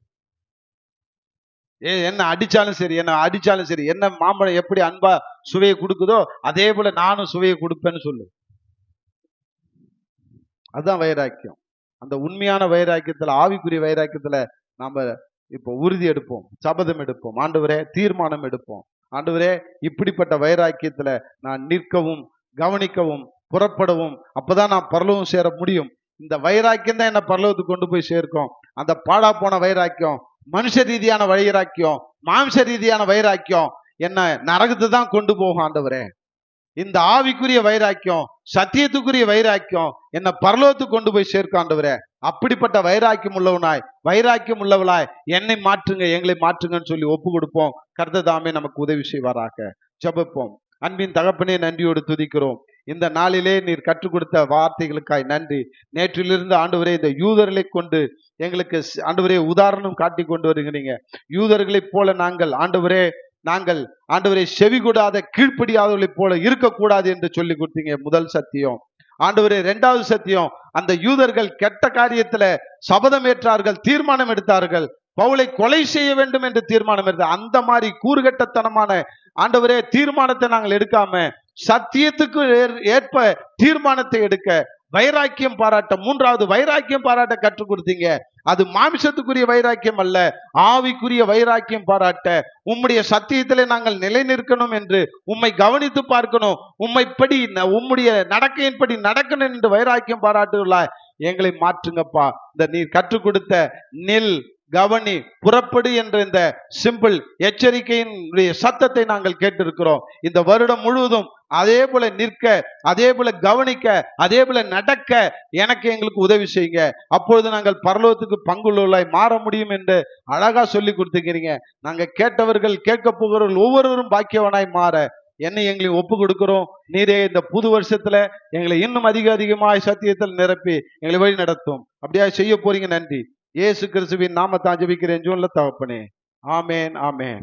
[SPEAKER 8] என்ன அடிச்சாலும் சரி, என்ன அடிச்சாலும் சரி, என்ன மாம்பழம் எப்படி அன்பா சுவையை கொடுக்குதோ அதே போல நானும் சுவையை கொடுப்பேன்னு சொல்லு. அதுதான் வைராக்கியம். அந்த உண்மையான வைராக்கியத்துல, ஆவிக்குரிய வைராக்கியத்துல நாம இப்போ உறுதி எடுப்போம், சபதம் எடுப்போம். ஆண்டவரே, தீர்மானம் எடுப்போம். ஆண்டவரே, இப்படிப்பட்ட வைராக்கியத்துல நான் நிற்கவும் கவனிக்கவும் புறப்படவும், அப்பதான் நான் பரலோகம் சேர முடியும். இந்த வைராக்கியம் தான் என்ன பரலோகத்துக்கு கொண்டு போய் சேர்க்கும். அந்த பாழா போன வைராக்கியம், மனுஷ ரீதியான வைராக்கியம், மாம்ச ரீதியான வைராக்கியம் என்ன நரகத்தை தான் கொண்டு போகும். ஆண்டவரே, இந்த ஆவிக்குரிய வைராக்கியம், சத்தியத்துக்குரிய வைராக்கியம் என்ன பரலோகத்துக்கு கொண்டு போய் சேர்க்கும். ஆண்டவரே, அப்படிப்பட்ட வைராக்கியம் உள்ளவளாய் என்னை மாற்றுங்க, எங்களை மாற்றுங்கன்னு சொல்லி ஒப்பு கொடுப்போம். கர்த்தர் தாமே நமக்கு உதவி செய்வாராக. ஜெபிப்போம். அன்பின் தகப்பனே, நன்றியோடு துதிக்கிறோம். இந்த நாளிலே நீர் கற்றுக் கொடுத்த வார்த்தைகளுக்காய் நன்றி. நேற்றிலிருந்து ஆண்டவரே, இந்த யூதர்களை கொண்டு எங்களுக்கு ஆண்டவரே உதாரணம் காட்டி கொண்டு வருகிறீங்க. யூதர்களைப் போல நாங்கள் ஆண்டவரே செவி கொடாத கீழ்ப்படியாதவர்களைப் போல இருக்கக்கூடாது என்று சொல்லி கொடுத்தீங்க. முதல் சத்தியம். ஆண்டவரே, இரண்டாவது சத்தியம், அந்த யூதர்கள் கெட்ட காரியத்துல சபதம் ஏற்றார்கள், தீர்மானம் எடுத்தார்கள், பவுலை கொலை செய்ய வேண்டும் என்று தீர்மானம் எடுத்தார். அந்த மாதிரி கூறுகட்டத்தனமான ஆண்டவரே தீர்மானத்தை நாங்கள் எடுக்காம சத்தியத்துக்கு ஏற்ப தீர்மானத்தை எடுக்க வைராக்கியம் பாராட்ட, மூன்றாவது வைராக்கியம் பாராட்ட கற்றுக் கொடுத்தீங்க. அது மாமிசத்துக்குரிய வைராக்கியம் அல்ல, ஆவிக்குரிய வைராக்கியம் பாராட்ட, உம்முடைய சத்தியத்திலே நாங்கள் நிலை நிற்கணும் என்று, உம்மை கவனித்து பார்க்கணும், உம்முடைய நடக்கையின்படி நடக்கணும் என்று வைராக்கியம் பாராட்டுள்ளாய். எங்களை மாற்றுங்கப்பா. இந்த நீர் கற்றுக் கொடுத்த நில், கவனி, புறப்படு என்ற இந்த சிம்பிள் எச்சரிக்கையின் சத்தத்தை நாங்கள் கேட்டிருக்கிறோம். இந்த வருடம் முழுவதும் அதே போல நிற்க, அதே போல கவனிக்க, அதே போல நடக்க எங்களுக்கு உதவி செய்யுங்க. அப்பொழுது நாங்கள் பரலோகத்துக்கு பங்குள்ளவர்களாய் மாற முடியும் என்று அழகா சொல்லி கொடுத்துக்கிறீங்க. நாங்க கேட்டவர்கள், கேட்க போகிறவர்கள் ஒவ்வொருவரும் பாக்கியவனாய் மாற எங்களை ஒப்பு கொடுக்கிறோம். நீரே இந்த புது வருஷத்துல எங்களை இன்னும் அதிகமாய் சத்தியத்தில் நிரப்பி எங்களை வழி நடத்தும். அப்படியா செய்ய போறீங்க. நன்றி. இயேசு கிறிஸ்துவின் நாமத்தை ஜெபிக்கிறேன் ஜீவனுள்ள தகப்பனே. ஆமேன், ஆமேன்.